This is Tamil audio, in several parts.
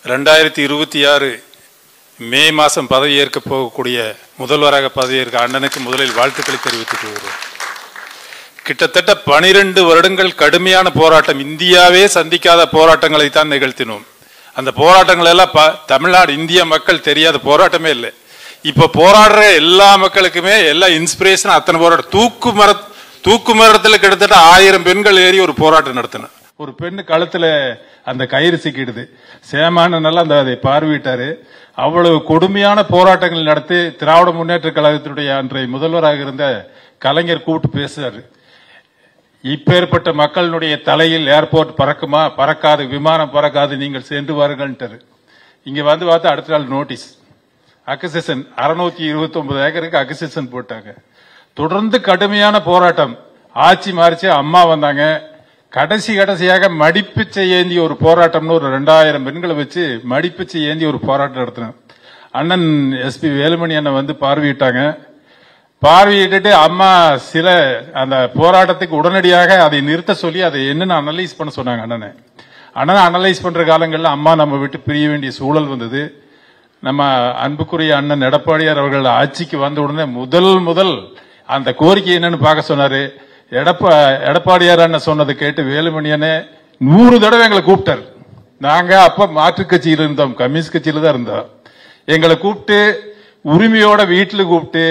2026 மே மாதம் பதவியேற்க போகக்கூடிய முதல்வராக பதவியேற்க அண்ணனுக்கு முதலில் வாழ்த்துக்களை தெரிவித்துக் கொள்கிறேன். கிட்டத்தட்ட 12 வருடங்கள் கடுமையான போராட்டம், இந்தியாவே சந்திக்காத போராட்டங்களை தான் நிகழ்த்தினோம். அந்த போராட்டங்கள் எல்லாம் தமிழ்நாடு இந்திய மக்கள் தெரியாத போராட்டமே இல்லை. இப்போ போராடுற எல்லா மக்களுக்குமே எல்லாம் இன்ஸ்பிரேஷன். அத்தனை போராட்டம் தூக்கு மரத்தில் கிட்டத்தட்ட 1000 பெண்கள் ஏறி ஒரு போராட்டம் நடத்தின. ஒரு பெண்ணு கழுத்துல அந்த கயிறு சிக்கிடுது. சேமான நல்லா அதை பார்வையிட்டாரு. அவ்வளவு கொடுமையான போராட்டங்கள் நடத்தி திராவிட முன்னேற்ற கழகத்தினுடைய அன்றைய முதல்வராக இருந்த கலைஞர் கூப்பிட்டு பேசுறாரு. இப்பேற்பட்ட மக்களுடைய தலையில் ஏர்போர்ட் பறக்குமா? பறக்காது, விமானம் பறக்காது, நீங்கள் சென்று வாருங்கள். இங்க வந்து பார்த்தா அடுத்த நாள் நோட்டீஸ் அக்விசிஷன் 629 ஏக்கருக்கு அக்விசிஷன் போட்டாங்க. தொடர்ந்து கடுமையான போராட்டம். ஆட்சி மாறிச்சு, அம்மா வந்தாங்க. கடைசியாக மடிப்பிச்சை ஏந்தி ஒரு போராட்டம்னு ஒரு 2000 பெண்களை வச்சு மடிப்பிச்சை ஏந்தி ஒரு போராட்டம் நடத்தினோம். அண்ணன் SP வேலுமணி அண்ணன் வந்து பார்வையிட்டாங்க. பார்வையிட்டு அம்மா சில அந்த போராட்டத்துக்கு உடனடியாக அதை நிறுத்த சொல்லி அதை என்னன்னு அனலைஸ் பண்ண சொன்னாங்க. அண்ணனை அனலைஸ் பண்ற காலங்களில் அம்மா நம்ம விட்டு பிரிய வேண்டிய சூழல் வந்தது. நம்ம அன்புக்குரிய அண்ணன் எடப்பாடியார் அவர்கள் ஆட்சிக்கு வந்த உடனே முதல் அந்த கோரிக்கை என்னன்னு பார்க்க சொன்னாரு. எடப்பாடியார் அண்ணன் சொன்னதை கேட்டு வேலுமணியனே 100 தடவை எங்களை கூப்பிட்டார். நாங்க அப்ப மாற்றுக் கட்சியில் இருந்தோம், கம்யூனிஸ்ட் கட்சியில தான் இருந்தோம். எங்களை கூப்பிட்டு உரிமையோட வீட்டுல கூப்பிட்டு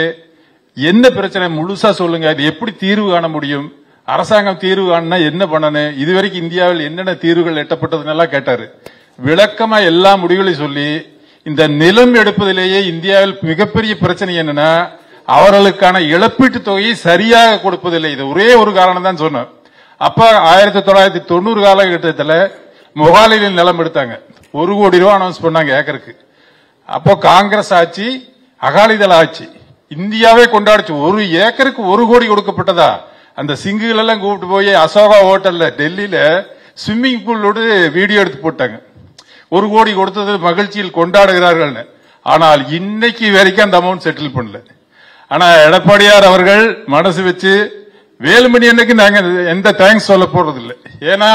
என்ன பிரச்சனை முழுசா சொல்லுங்க, இது எப்படி தீர்வு காண முடியும், அரசாங்கம் தீர்வு காணா என்ன பண்ணணும், இதுவரைக்கும் இந்தியாவில் என்னென்ன தீர்வுகள் எட்டப்பட்டதுன்னெல்லாம் கேட்டாரு. விளக்கமா எல்லா முடிவுகளையும் சொல்லி இந்த நிலம் எடுப்பதிலேயே இந்தியாவில் மிகப்பெரிய பிரச்சனை என்னன்னா அவர்களுக்கான இழப்பீட்டு தொகையை சரியாக கொடுப்பதில்லை. இது ஒரே ஒரு காரணம் தான் சொன்னோம். அப்ப 1990 காலகட்டத்தில் மொகாலியில் நிலம் எடுத்தாங்க. 1 கோடி ரூபாய் அனௌன்ஸ் பண்ணாங்க ஏக்கருக்கு. அப்போ காங்கிரஸ் ஆட்சி, அகாலிதள ஆட்சி இந்தியாவே கொண்டாடிச்சு. 1 ஏக்கருக்கு 1 கோடி கொடுக்கப்பட்டதா? அந்த சிங்குகள் எல்லாம் கூப்பிட்டு போய் அசோகா ஹோட்டல்ல டெல்லியில ஸ்விம்மிங் பூலோடு வீடியோ எடுத்து போட்டாங்க. 1 கோடி கொடுத்தது மகிழ்ச்சியில் கொண்டாடுகிறார்கள். ஆனால் இன்னைக்கு வரைக்கும் அந்த அமௌண்ட் செட்டில் பண்ணல. ஆனா எடப்பாடியார் அவர்கள் மனசு வச்சு வேலுமணி அன்னைக்கு நாங்க எந்த தேங்க்ஸ் சொல்ல போறது இல்லை. ஏன்னா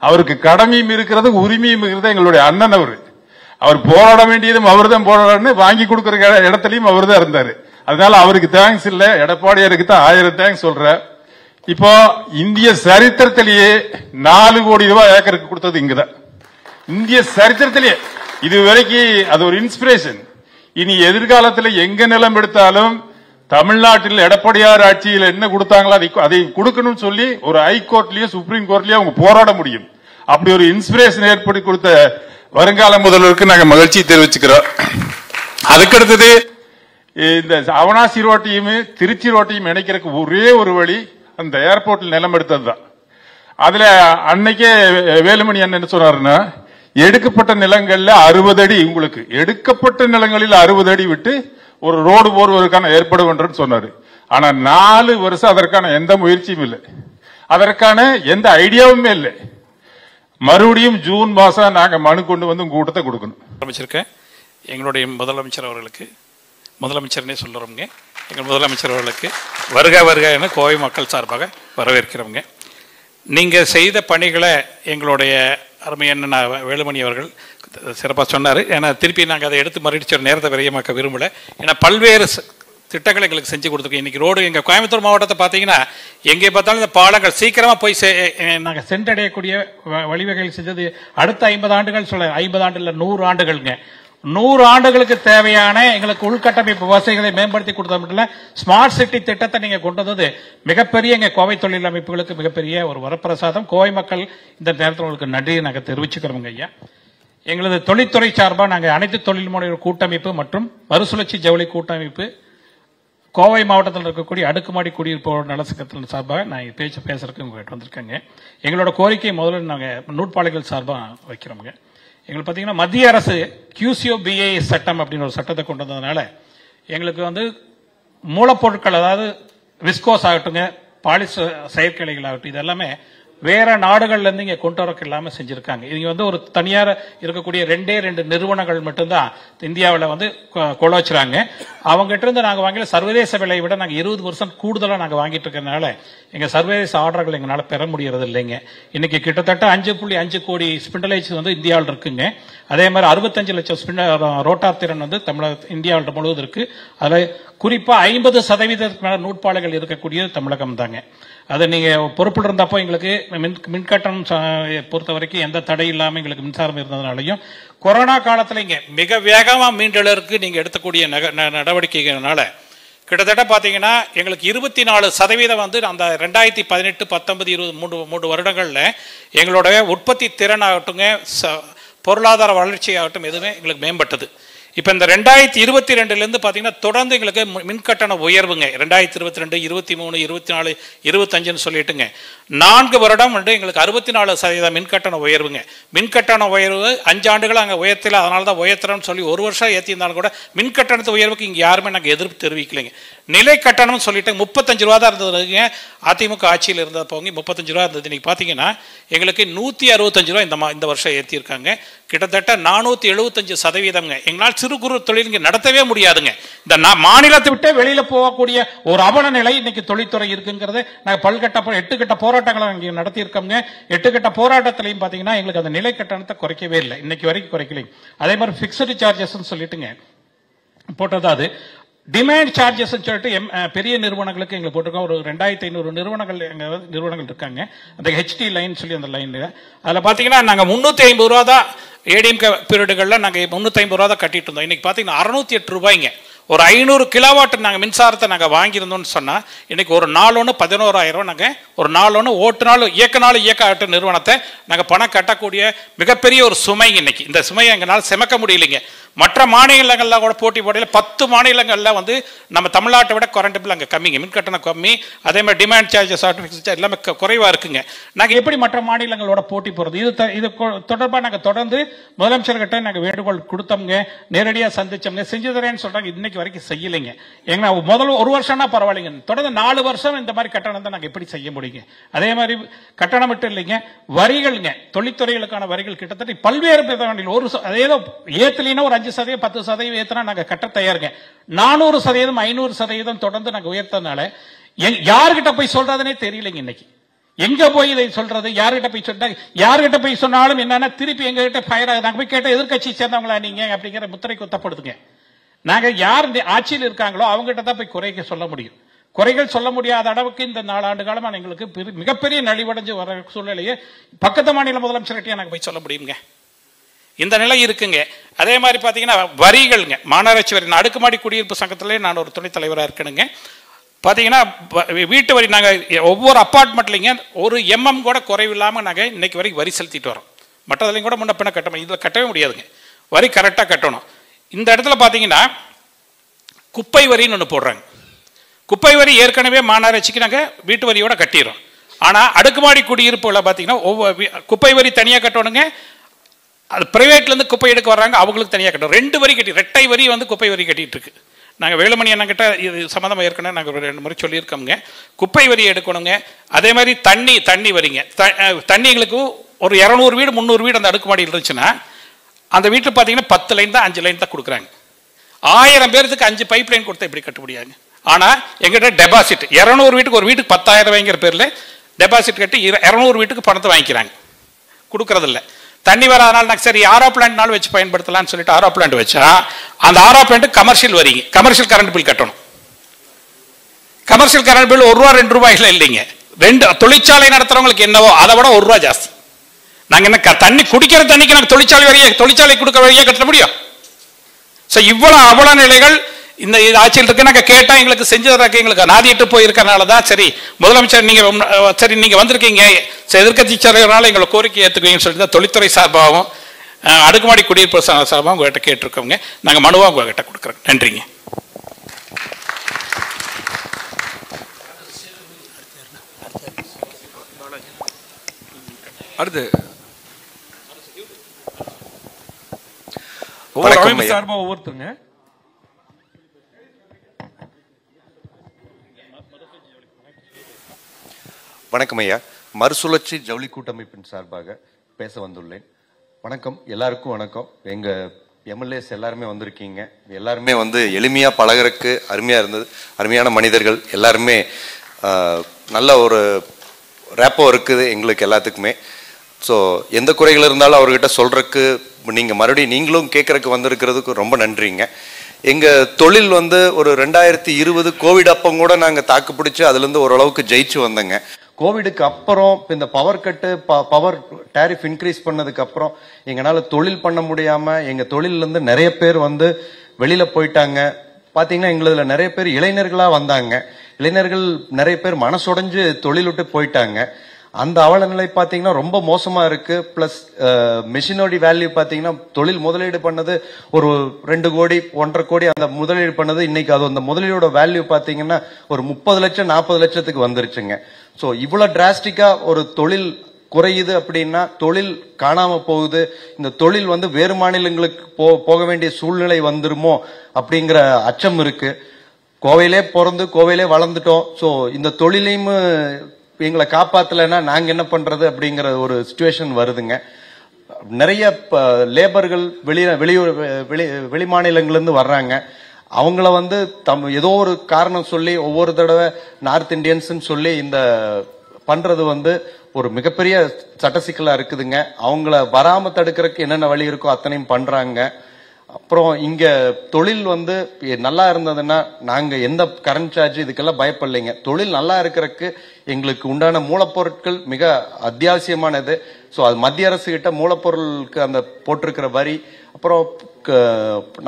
அவருக்கு கடமையும் இருக்கிறது, உரிமையும் இருக்கிறது. எங்களுடைய அண்ணன் அவர் போராட வேண்டியதும் அவர் தான் போராடன்னு வாங்கி கொடுக்கிற இடத்துலயும் அவர் தான் இருந்தாரு. அதனால அவருக்கு தேங்க்ஸ் இல்ல, எடப்பாடியாருக்கு தான் 1000 தேங்க்ஸ் சொல்ற. இப்போ இந்திய சரித்திரத்திலேயே 4 கோடி ரூபாய் ஏக்கருக்கு கொடுத்தது இங்கதான், இந்திய சரித்திரத்திலேயே. இது வரைக்கும் அது ஒரு இன்ஸ்பிரேஷன். இனி எதிர்காலத்தில் எங்க நிலம் எடுத்தாலும் தமிழ்நாட்டில் எடப்பாடியார் ஆட்சியில் என்ன கொடுத்தாங்களோ அதை கொடுக்கணும்னு சொல்லி ஒரு ஹைகோர்ட்லயோ சுப்ரீம் கோர்ட்லயோ அவங்க போராட முடியும். அப்படி ஒரு இன்ஸ்பிரேஷன் ஏற்படுத்தி கொடுத்த வருங்கால முதல்வருக்கு நாங்க மகிழ்ச்சி தெரிவிச்சுக்கிறோம். அதுக்கடுத்தது இந்த அவனாசி ரோட்டையும் திருச்சி ரோட்டையும் இணைக்கிறதுக்கு ஒரே ஒரு வழி அந்த ஏர்போர்ட்ல நிலம் எடுத்ததுதான். அதுல அன்னைக்கே வேலுமணி என்ன சொன்னாருன்னா, எடுக்கப்பட்ட நிலங்கள்ல 60 அடி, உங்களுக்கு எடுக்கப்பட்ட நிலங்களில் 60 அடி விட்டு ஒரு ரோடு போடுவதற்கான ஏற்பாடு பண்றேன்னு சொன்னாரு. ஆனா 4 வருஷம் அதற்கான எந்த முயற்சியும் இல்லை, அதற்கான எந்த ஐடியாவுமே இல்லை. மறுபடியும் ஜூன் மாசம் நாங்க மனு கொண்டு வந்து கூட்டத்தை கொடுக்கணும் ஆரம்பிச்சிருக்கேன். எங்களுடைய முதலமைச்சர் அவர்களுக்கு, முதலமைச்சர்னே சொல்றவங்க, எங்கள் முதலமைச்சர் அவர்களுக்கு வருக வருக என கோவை மக்கள் சார்பாக வரவேற்கிறவங்க. நீங்க செய்த பணிகளை எங்களுடைய அருமையான வேலுமணி அவர்கள் சிறப்பாக சொன்னார். ஏன்னா திருப்பி நாங்கள் அதை எடுத்து மறுபடியும் நேரத்தை விரையமாக்க விரும்பலை. ஏன்னா பல்வேறு திட்டங்களை எங்களுக்கு செஞ்சு கொடுத்துருக்கோம். இன்றைக்கி ரோடு எங்கள் கோயம்புத்தூர் மாவட்டத்தை பார்த்தீங்கன்னா எங்கே பார்த்தாலும் இந்த பாலங்கள் சீக்கிரமாக போய் நாங்கள் சென்றடையக்கூடிய வழிவகைகள் செஞ்சது. அடுத்த 50 ஆண்டுகள் 50 ஆண்டு இல்லை 100 ஆண்டுகள்ங்க. 100 ஆண்டுகளுக்கு தேவையான எங்களுக்கு உள்கட்டமைப்பு வசதிகளை மேம்படுத்தி கொடுத்தது மட்டும் இல்ல, ஸ்மார்ட் சிட்டி திட்டத்தை நீங்க கொண்டு வந்தது மிகப்பெரிய எங்க கோவை தொழில் அமைப்புகளுக்கு மிகப்பெரிய ஒரு வரப்பிரசாதம். கோவை மக்கள் இந்த நேரத்தில் உங்களுக்கு நன்றியை நாங்கள் தெரிவிச்சுக்கிறோங்க ஐயா. எங்களது தொழில்துறை சார்பாக நாங்கள் அனைத்து தொழில் முனைவோர் கூட்டமைப்பு மற்றும் மறுசுழற்சி ஜவுளி கூட்டமைப்பு கோவை மாவட்டத்தில் இருக்கக்கூடிய அடுக்குமாடி குடியிருப்போர் நலசங்கத்தின் சார்பாக நான் பேசுறதுக்கு உங்ககிட்ட வந்திருக்கேங்க. எங்களோட கோரிக்கை முதல்ல நாங்கள் நூற்பாலைகள் சார்பாக வைக்கிறோங்க. எங்களுக்கு பார்த்தீங்கன்னா மத்திய அரசு QCOBA சட்டம் அப்படின்னு ஒரு சட்டத்தை கொண்டு வந்ததுனால எங்களுக்கு வந்து மூலப்பொருட்கள், அதாவது விஸ்கோஸ் ஆகட்டுங்க, பாலிஸ் செயற்கைகள் ஆகட்டும், இது எல்லாமே வேற நாடுகள்ல இருந்து இங்க கொண்டு வரக்கு இல்லாம செஞ்சிருக்காங்க. இங்க வந்து ஒரு தனியார் இருக்கக்கூடிய 2 நிறுவனங்கள் மட்டும்தான் இந்தியாவில் வந்து கொள்ள வச்சுறாங்க. அவங்க கிட்ட இருந்து நாங்க வாங்கல சர்வதேச விலையை விட நாங்க 20% கூடுதலா நாங்க வாங்கிட்டு இருக்கறனால எங்க சர்வதேச ஆர்டர்கள் எங்களால பெற முடியறது இல்லைங்க. இன்னைக்கு கிட்டத்தட்ட 5.5 கோடி ஸ்பிண்டலைஸ் வந்து இந்தியாவில் இருக்குங்க. அதே மாதிரி 65 லட்சம் ரோட்டார் திறன் வந்து இந்தியாவில் முழுவதும் இருக்கு. அதுல குறிப்பா 50% மேல நூற்பாலைகள் இருக்கக்கூடியது தமிழகம் தாங்க. அதை நீங்க பொறுப்பில் இருந்தப்போ எங்களுக்கு மின்கட்டணம் பொறுத்த வரைக்கும் எந்த தடை இல்லாம எங்களுக்கு மின்சாரம் இருந்ததுனாலையும் கொரோனா காலத்துல இங்க மிக வேகமா மீண்டெழுக்கு நீங்க எடுத்தக்கூடிய நடவடிக்கைகளால கிட்டத்தட்ட பாத்தீங்கன்னா எங்களுக்கு 24% வந்து அந்த 2018, 19, 20 3 வருடங்கள்ல எங்களோட உற்பத்தி திறன் ஆகட்டுங்க பொருளாதார வளர்ச்சி ஆகட்டும் எதுவுமே எங்களுக்கு மேம்பட்டது. இப்போ இந்த 2022 பார்த்தீங்கன்னா தொடர்ந்து எங்களுக்கு மின்கட்டண உயர்வுங்க 2022, 23, 24, 25 சொல்லிட்டுங்க 4 வருடம் வந்து எங்களுக்கு 64% மின்கட்டண உயர்வுங்க. மின்கட்டண உயர்வு 5 ஆண்டுகள் அங்கே உயர்த்தல, அதனால தான் உயர்த்துறோம்னு சொல்லி 1 வருஷம் ஏற்றிருந்தாலும் கூட மின்கட்டணத்து உயர்வுக்கு இங்கே யாருமே நாங்கள் எதிர்ப்பு தெரிவிக்கலைங்க. நிலை கட்டணம்னு சொல்லிட்டு 35 ரூபா தான் இருந்ததுங்க. அதிமுக ஆட்சியில் இருந்த போங்க 35 ரூபா இருந்தது. இன்னைக்கு பார்த்தீங்கன்னா எங்களுக்கு 165 ரூபா இந்த வருஷம் ஏற்றிருக்காங்க. கிட்டத்தட்ட 475%. எங்களால் சிறு குறு தொழில் இங்கே நடத்தவே முடியாதுங்க. இந்த மாநிலத்தை விட்டு வெளியில போகக்கூடிய ஒரு அவல நிலை இன்னைக்கு தொழில்துறை இருக்குங்கிறது நாங்கள் 8 கட்ட போராட்டங்களை இங்கே நடத்தி இருக்கோங்க. 8 கட்ட போராட்டத்திலையும் பார்த்தீங்கன்னா எங்களுக்கு அந்த நிலை கட்டணத்தை குறைக்கவே இல்லை, இன்னைக்கு வரைக்கும் குறைக்கல. அதே மாதிரி பிக்சடு சார்ஜஸ் சொல்லிட்டுங்க போட்டதா அது டிமாண்ட் சார்ஜஸ் சொல்லிட்டு பெரிய நிறுவனங்களுக்கு எங்களுக்கு போட்டிருக்கோம். ஒரு 2500 நிறுவனங்கள் இருக்காங்க. அந்த ஹெச்டி லைன் சொல்லி அந்த லைன்ல அதில் பார்த்தீங்கன்னா நாங்கள் 350 ரூபா தான் ஏடிஎம் பீரியடுகளில் நாங்கள் 350 ரூபா தான் கட்டிட்டு இருந்தோம். இன்னைக்கு பார்த்தீங்கன்னா 608 ரூபாய்ங்க. ஒரு 500 கிலோவாட் நாங்கள் மின்சாரத்தை நாங்கள் வாங்கியிருந்தோம்னு சொன்னால் இன்னைக்கு ஒரு நாள் ஒன்று 11,000 நாங்கள் ஒரு நாள் ஒன்று இயக்க ஆட்டு நிறுவனத்தை நாங்கள் பணம் கட்டக்கூடிய மிகப்பெரிய ஒரு சுமை. இன்னைக்கு இந்த சுமையை எங்களால் சுமக்க முடியலைங்க. மற்ற மாநிலங்களில் கூட போட்டி போட்டியில் 10 மாநிலங்களில் வந்து நம்ம தமிழ்நாட்டை விட கரண்ட் பில் அங்கே கம்மிங்க, மின்கட்டணம் கம்மி. அதே மாதிரி டிமாண்ட் சார்ஜஸ் எல்லாமே குறைவாக இருக்குங்க. நாங்கள் எப்படி மற்ற மாநிலங்களோட போட்டி போகிறது? இது தொடர்பாக நாங்கள் தொடர்ந்து முதலமைச்சர்கிட்ட நாங்கள் வேண்டுகோள் கொடுத்தோங்க, நேரடியாக சந்திச்சோங்க, செஞ்சு தரேன்னு சொல்றாங்க. இன்னைக்கு வரைக்கும் செய்யலைங்க. எங்க முதல்ல 1 வருஷம்னா பரவாயில்லைங்க, தொடர்ந்து 4 வருஷம் இந்த மாதிரி கட்டணம் தான் நாங்கள் எப்படி செய்ய முடியுங்க? அதே மாதிரி கட்டணம் மட்டும் இல்லைங்க, வரிகள்ங்க, தொழில்துறைகளுக்கான வரிகள் கிட்டத்தட்ட பல்வேறு ஒரு ஏதோ ஏத்துலீனா ஒரு 5%, 10% ஏத்தினா நாங்க கட்ட தயாருங்க. 400%, 500% தொடர்ந்து நாங்க உயர்த்தனால யாருகிட்ட போய் சொல்றதுனே தெரியலைங்க. இன்னைக்கு எங்க போய் இதை சொல்றது? யார்கிட்ட போய் சொன்னா, யார்கிட்ட போய் சொன்னாலும் என்னன்னா திருப்பி எங்க கிட்ட ஃபயர் ஆகுது. நாங்க போய் கேட்ட எதிர்கட்சி சேர்ந்தவங்களா நீங்க அப்படிங்கிற முத்திரை குத்தப்படுதுங்க. நாங்க யார் ஆட்சியில் இருக்காங்களோ அவங்க கிட்ட தான் போய் குறைக்க சொல்ல முடியும். குறைகள் சொல்ல முடியாத அளவுக்கு இந்த 4 ஆண்டு காலமா எங்களுக்கு மிகப்பெரிய நலிவடைஞ்சு வர சூழ்நிலையே பக்கத்து மாநில முதலமைச்சர்கிட்டயே நாங்க போய் சொல்ல முடியுங்க. இந்த நிலை இருக்குங்க. அதே மாதிரி பார்த்தீங்கன்னா வரிகள்ங்க, மாநகராட்சி வரி. அடுக்குமாடி குடியிருப்பு சங்கத்திலே நான் ஒரு துணைத் தலைவராக இருக்கணுங்க. பார்த்தீங்கன்னா வீட்டு வரி நாங்கள் ஒவ்வொரு அப்பார்ட்மெண்ட்லைங்க ஒரு கூட குறைவில்லாமல் நாங்கள் இன்னைக்கு வரைக்கும் வரி செலுத்திட்டு வரோம். மற்றதுலையும் கூட முன்ன பின்ன கட்டணும், இதில் கட்டவே முடியாதுங்க. வரி கரெக்டாக கட்டணும். இந்த இடத்துல பார்த்தீங்கன்னா குப்பை வரின்னு ஒன்று போடுறாங்க. குப்பை வரி ஏற்கனவே மாநகராட்சிக்கு நாங்கள் வீட்டு வரியோட கட்டிடுறோம். ஆனால் அடுக்குமாடி குடியிருப்புகளை பார்த்தீங்கன்னா குப்பை வரி தனியாக கட்டணுங்க. அது பிரைவேட்லேருந்து குப்பை எடுக்க வர்றாங்க, அவங்களுக்கு தனியாக கட்டணும். 2 வரி கட்டி, 2 வரி வந்து குப்பை வரி கட்டிட்டு இருக்கு. நாங்கள் வேலுமணி அண்ணங்கிட்ட இது சம்மந்தமாக ஏற்கனவே நாங்கள் 2 முறை சொல்லியிருக்கோங்க. குப்பை வரி எடுக்கணுங்க. அதே மாதிரி தண்ணி வரிங்க. தண்ணி எங்களுக்கு ஒரு 200 வீடு 300 வீடு அந்த அடுக்குமாடியில் இருந்துச்சுன்னா அந்த வீட்டில் பார்த்தீங்கன்னா 10 லைன் தான், 5 லைன் தான் கொடுக்குறாங்க. 1000 பேருக்கு 5 பைப் லைன் கொடுத்தா எப்படி கட்ட முடியாதுங்க? ஆனால் எங்கிட்ட டெபாசிட் 200 வீட்டுக்கு, ஒரு வீட்டுக்கு 10,000 வாங்கிற பேரில் டெபாசிட் கட்டி 200 வீட்டுக்கு பணத்தை வாங்கிக்கிறாங்க, கொடுக்கறதில்ல. தண்ணி வராதனால நாங்கள் சரி ஆரோ பிளான்ட்னாலும் வச்சு பயன்படுத்தலாம்னு சொல்லிட்டு ஆரோ பிளான்ட் வச்சா அந்த ஆரோ பிளான்ட் கமர்ஷியல் வரிங்க, கமர்ஷியல் கரண்ட் பில் கட்டணும். கமர்ஷியல் கரண்ட் பில் 1 ரூபா 2 ரூபாய்ல இல்லைங்க. 2 தொழிற்சாலை நடத்துறவங்களுக்கு என்னவோ அதை விட 1 ரூபா ஜாஸ்தி. நாங்கள் என்ன தண்ணி குடிக்கிற தண்ணிக்கு நாங்கள் தொழிற்சாலை கொடுக்க வரியை கட்ட முடியும்? ஸோ இவ்வளவு அவல நிலைகள் இந்த ஆட்சியில் இருக்கு. நாங்கள் கேட்டால் எங்களுக்கு செஞ்சு தரக்கு எங்களுக்கு நாதிட்டு போயிருக்கனால தான் சரி முதலமைச்சர் நீங்கள் வந்திருக்கீங்க, எதிர்கட்சி தலைவரால் எங்களை கோரிக்கை ஏற்றுக்குவீங்கன்னு சொல்லிட்டு தான் தொழில்துறை சார்பாகவும் அடுக்குமாடி குடியிருப்பு சார்பாகவும் உங்கள்கிட்ட கேட்டிருக்கோங்க. நாங்கள் மனுவாக உங்கள்கிட்ட கொடுக்குறோம். நன்றிங்க. அடுத்து ஒவ்வொருத்தருங்க. வணக்கம் ஐயா. மறுசுழற்சி ஜவுளி கூட்டமைப்பின் சார்பாக பேச வந்துள்ளேன். வணக்கம், எல்லாருக்கும் வணக்கம். எங்க எம்எல்ஏஸ் எல்லாருமே வந்திருக்கீங்க. எல்லாருமே எளிமையா பழகிறதுக்கு அருமையா இருந்தது. அருமையான மனிதர்கள் எல்லாருமே. நல்ல ஒரு ரேப்போ இருக்குது எங்களுக்கு எல்லாத்துக்குமே. ஸோ எந்த குறைகள் இருந்தாலும் அவர்கிட்ட சொல்றதுக்கு நீங்கள் மறுபடியும் நீங்களும் கேட்கறதுக்கு வந்திருக்கிறதுக்கு ரொம்ப நன்றிங்க. எங்கள் தொழில் ஒரு 2020 கோவிட் அப்பம் கூட நாங்கள் தாக்கு பிடிச்சி அதுலேருந்து ஓரளவுக்கு ஜெயிச்சு வந்தோங்க. கோவிடுக்கு அப்புறம் இந்த power cut power tariff increase பண்ணதுக்கு அப்புறம் எங்களால் தொழில் பண்ண முடியாமல் எங்கள் தொழிலேருந்து நிறைய பேர் வெளியில போயிட்டாங்க. பார்த்தீங்கன்னா எங்களதுல நிறைய பேர் இளைஞர்களாக வந்தாங்க. இளைஞர்கள் நிறைய பேர் மனசுடைஞ்சு தொழில் விட்டு போயிட்டாங்க. அந்த அவல நிலை பார்த்தீங்கன்னா ரொம்ப மோசமா இருக்கு. பிளஸ் மெஷினோட வேல்யூ பார்த்தீங்கன்னா தொழில் முதலீடு பண்ணது ஒரு 2 கோடி 1.5 கோடி அந்த முதலீடு பண்ணது இன்னைக்கு அது அந்த முதலீடோட வேல்யூ பார்த்தீங்கன்னா ஒரு 30 லட்சம் 40 லட்சத்துக்கு வந்துருச்சுங்க. ஸோ இவ்வளவு டிராஸ்டிக்கா ஒரு தொழில் குறையுது அப்படின்னா தொழில் காணாம போகுது. இந்த தொழில் வேறு மாநிலங்களுக்கு போக வேண்டிய சூழ்நிலை வந்துருமோ அப்படிங்கிற அச்சம் இருக்கு. கோவையிலே பிறந்து கோவையிலே வளர்ந்துட்டோம். ஸோ இந்த தொழிலையும் எங்களை காப்பாத்தலைன்னா நாங்க என்ன பண்றது அப்படிங்கிற ஒரு சிச்சுவேஷன் வருதுங்க. நிறைய லேபர்கள் வெளி மாநிலங்கள்ல வர்றாங்க. அவங்கள ஏதோ ஒரு காரணம் சொல்லி ஒவ்வொரு தடவை நார்த் இந்தியன்ஸ் சொல்லி இந்த பண்றது ஒரு மிகப்பெரிய சட்ட சிக்கலா இருக்குதுங்க. அவங்கள வராம தடுக்கிறதுக்கு என்னென்ன வழி இருக்கோ அத்தனையும் பண்றாங்க. அப்புறம் இங்க தொழில் நல்லா இருந்ததுன்னா நாங்க எந்த கரண்ட் சார்ஜ் இதுக்கெல்லாம் பயப்படலைங்க. தொழில் நல்லா இருக்கிறதுக்கு எங்களுக்கு உண்டான மூலப்பொருட்கள் மிக அத்தியாவசியமானது. ஸோ அது மத்திய அரசு கிட்ட மூலப்பொருளுக்கு அந்த போட்டிருக்கிற வரி. அப்புறம்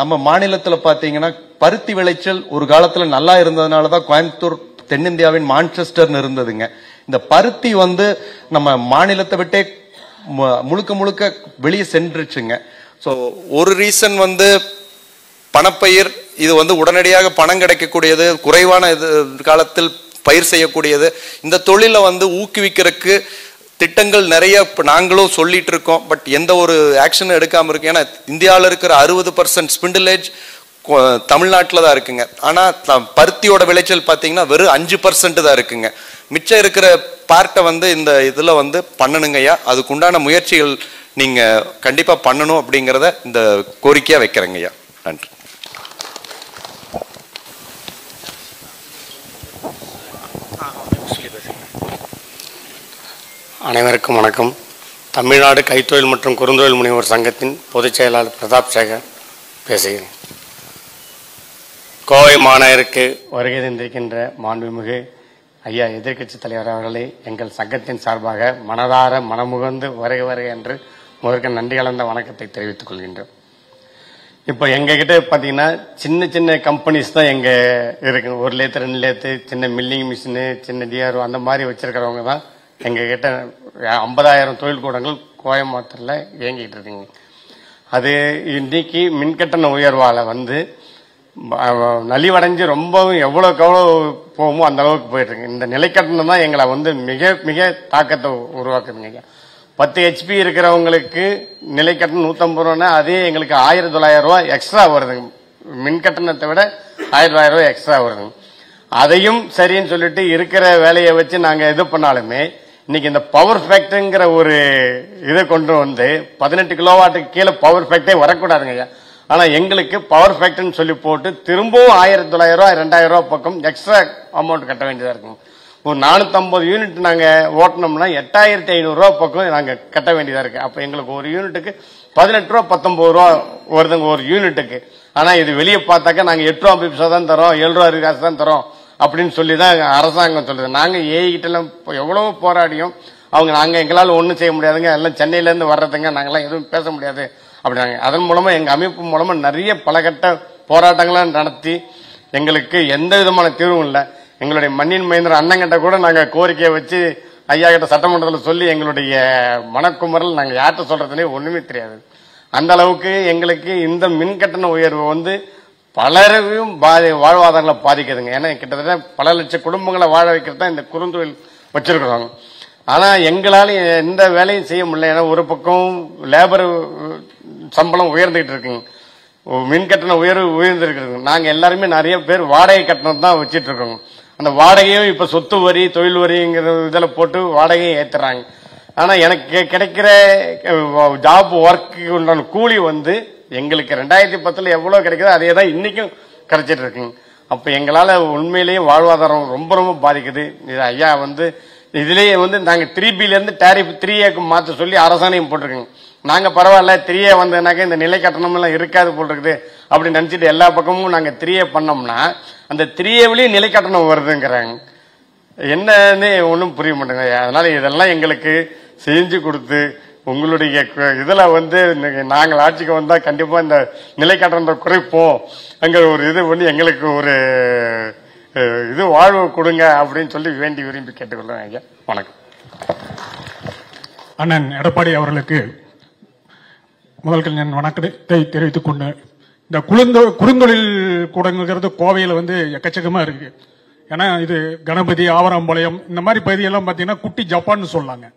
நம்ம மாநிலத்துல பாத்தீங்கன்னா பருத்தி விளைச்சல் ஒரு காலத்துல நல்லா இருந்ததுனாலதான் கோயம்புத்தூர் தென்னிந்தியாவின் மான்செஸ்டர்னு இருந்ததுங்க. இந்த பருத்தி நம்ம மாநிலத்தை விட்டே முழுக்க முழுக்க வெளியே சென்றுச்சுங்க. ஸோ ஒரு ரீசன் பணப்பயிர் இது உடனடியாக பணம் கிடைக்கக்கூடியது, குறைவான காலத்தில் பயிர் செய்யக்கூடியது. இந்த தொழிலை ஊக்குவிக்கிறதுக்கு திட்டங்கள் நிறைய நாங்களும் சொல்லிட்டு இருக்கோம். பட் எந்த ஒரு ஆக்ஷனும் எடுக்காம இருக்கு. ஏன்னா இந்தியாவில் இருக்கிற 60% ஸ்பிண்டிலேஜ் தமிழ்நாட்டில் தான் இருக்குங்க. ஆனால் பருத்தியோட விளைச்சல் பார்த்தீங்கன்னா வெறும் 5% தான் இருக்குங்க. மிச்சம் இருக்கிற பார்ட்டை இந்த இதில் பண்ணணுங்கய்யா. அதுக்குண்டான முயற்சிகள் நீங்க கண்டிப்பா பண்ணணும் அப்படிங்கறத இந்த கோரிக்கையா வைக்கிறேங்க ஐயா. நன்றி. அனைவருக்கும் வணக்கம். தமிழ்நாடு கைத்தொழில் மற்றும் குறுந்தொழில் முனைவோர் சங்கத்தின் பொதுச் செயலாளர் பிரதாப் சேகர் பேசுகிறேன். கோவை மாநகருக்கு வருகை தந்திருக்கின்ற மாண்புமிகு ஐயா எதிர்க்கட்சி தலைவர் அவர்களை எங்கள் சங்கத்தின் சார்பாக மனதார மனமுகந்து வருக வருக என்று முதற்க நன்றி கலந்த வணக்கத்தை தெரிவித்துக் கொள்கின்றோம். இப்போ எங்ககிட்ட பார்த்தீங்கன்னா சின்ன சின்ன கம்பெனிஸ் தான் எங்க இருக்கு. 1 லேத்து 2 லேத்து சின்ன மில்லிங் மிஷினு சின்ன டிஆர்ஓ அந்த மாதிரி வச்சிருக்கிறவங்க தான் எங்ககிட்ட 50,000 தொழில் கூடங்கள் கோயம்புத்தூர்ல இயங்கிட்டு இருக்குங்க. அது இன்னைக்கு மின்கட்டண உயர்வால நலிவடைஞ்சு ரொம்பவும் எவ்வளவுக்கு எவ்வளவு போகுமோ அந்த அளவுக்கு போயிட்டு இருக்கு. இந்த நிலைக்கட்டணம் தான் எங்களை மிக மிக தாக்கத்தை உருவாக்குதுங்க. 10 HP இருக்கிறவங்களுக்கு நிலைக்கட்டணம் 150 ரூபான்னா அதே எங்களுக்கு 1,900 ரூபாய் எக்ஸ்ட்ரா வருதுங்க. மின்கட்டணத்தை விட 1,900 ரூபாய் எக்ஸ்ட்ரா வருதுங்க. அதையும் சரின்னு சொல்லிட்டு இருக்கிற வேலையை வச்சு நாங்க இது பண்ணாலுமே இன்னைக்கு இந்த பவர் ஃபேக்டரிங்கிற ஒரு இதை கொண்டு 18 கிலோவாட்டுக்கு கீழே பவர் ஃபேக்டரி வரக்கூடாதுங்க. ஆனா எங்களுக்கு பவர் ஃபேக்டரின்னு சொல்லி போட்டு திரும்பவும் 1,900 ரூபாய் 2,000 ரூபாய் பக்கம் எக்ஸ்ட்ரா அமௌண்ட் கட்ட வேண்டியதா இருக்கும். ஒரு 450 யூனிட் நாங்க ஓட்டணும்னா 8,500 ரூபாய் பக்கம் நாங்க கட்ட வேண்டியதா இருக்கு. அப்ப எங்களுக்கு ஒரு யூனிட்டுக்கு 18 ரூபா 19 ரூபா வருதுங்க ஒரு யூனிட்டுக்கு. ஆனா இது வெளியே பார்த்தாக்க நாங்க 8 ரூபா 50 பைசா தான் தரோம், 7 ரூபா 20 காசு தான் தரோம் அப்படின்னு சொல்லிதான் அரசாங்கம் சொல்லுது. நாங்க ஏகிட்ட எல்லாம் எவ்வளவு போராடியும் நாங்க எங்களால ஒண்ணும் செய்ய முடியாதுங்க, எல்லாம் சென்னையில இருந்து வர்றதுங்க, நாங்கெல்லாம் எதுவும் பேச முடியாது அப்படின்னாங்க. அதன் மூலமா எங்க அமைப்பு மூலமா நிறைய பலகட்ட போராட்டங்களும் நடத்தி எங்களுக்கு எந்த விதமான தீர்வும் இல்லை. எங்களுடைய மண்ணின் மைந்தர் அண்ணங்கிட்ட கூட நாங்க கோரிக்கையை வச்சு ஐயா கிட்ட சட்டமன்றத்தில் சொல்லி எங்களுடைய மனக்குமரல் நாங்க யார்கிட்ட சொல்றதுனே ஒண்ணுமே தெரியாது. அந்த அளவுக்கு எங்களுக்கு இந்த மின்கட்டண உயர்வு பலரையும் வாழ்வாதாரங்களை பாதிக்குதுங்க. ஏன்னா கிட்டத்தட்ட பல லட்சம் குடும்பங்களை வாழ வைக்கிறது தான் இந்த குறுந்தொழில் வச்சிருக்கிறாங்க. ஆனா எங்களால எந்த வேலையும் செய்ய முடியல. ஏன்னா ஒரு பக்கம் லேபர் சம்பளம் உயர்ந்துகிட்டு இருக்குங்க, மின் கட்டணம் உயர்ந்திருக்குங்க. நாங்க எல்லாருமே நிறைய பேர் வாடகை கட்டணம் தான் வச்சிட்டு இருக்கோங்க. அந்த வாடகையும் இப்ப சொத்து வரி தொழில் வரிங்கிற இதில் போட்டு வாடகையும் ஏத்துறாங்க. ஆனா எனக்கு கிடைக்கிற ஜாப் ஒர்க்கு உண்டான கூலி வந்து எங்களுக்கு 2010 எவ்வளவு கிடைக்குதோ அதே தான் இன்னைக்கும் கிடைச்சிட்டு இருக்குங்க. அப்ப எங்களால உண்மையிலேயே வாழ்வாதாரம் ரொம்ப ரொம்ப பாதிக்குது. இது ஐயா வந்து இதுலயே வந்து நாங்க 3Bல இருந்து டேரிஃப் 3Aக்கு மாற்ற சொல்லி அரசாணையும் போட்டிருக்கோங்க. நாங்க பரவாயில்ல 3A வந்ததுனாக்க இந்த நிலை கட்டணம் எல்லாம் இருக்காது போட்டிருக்குது அப்படின்னு நினைச்சிட்டு எல்லா பக்கமும் நாங்க 3A பண்ணோம்னா அந்த 3Aவிலயும் நிலை கட்டணம் வருதுங்கிறாங்க. என்னன்னு ஒன்றும் புரிய மாட்டேங்க. அதனால இதெல்லாம் எங்களுக்கு செஞ்சு கொடுத்து உங்களுடைய இதுல வந்து நாங்கள் ஆட்சிக்கு வந்தா கண்டிப்பா இந்த நிலை கட்டணத்தை குறைப்போம் அங்க ஒரு இது பண்ணி எங்களுக்கு ஒரு இது வாழ்வு கொடுங்க அப்படின்னு சொல்லி வேண்டி விரும்பி கேட்டுக்கொள்றேன் ஐயா. வணக்கம். அண்ணன் எடப்பாடி அவர்களுக்கு முதல் நான் வணக்கத்தை தெரிவித்துக் கொண்டு இந்த குறுந்தொழில் கூடங்கிறது கோவையில் வந்து எக்கச்சக்கமா இருக்கு. ஏன்னா இது கணபதி ஆவராம்பாளையம் இந்த மாதிரி பகுதியெல்லாம் பாத்தீங்கன்னா குட்டி ஜப்பான்னு சொல்லாங்க.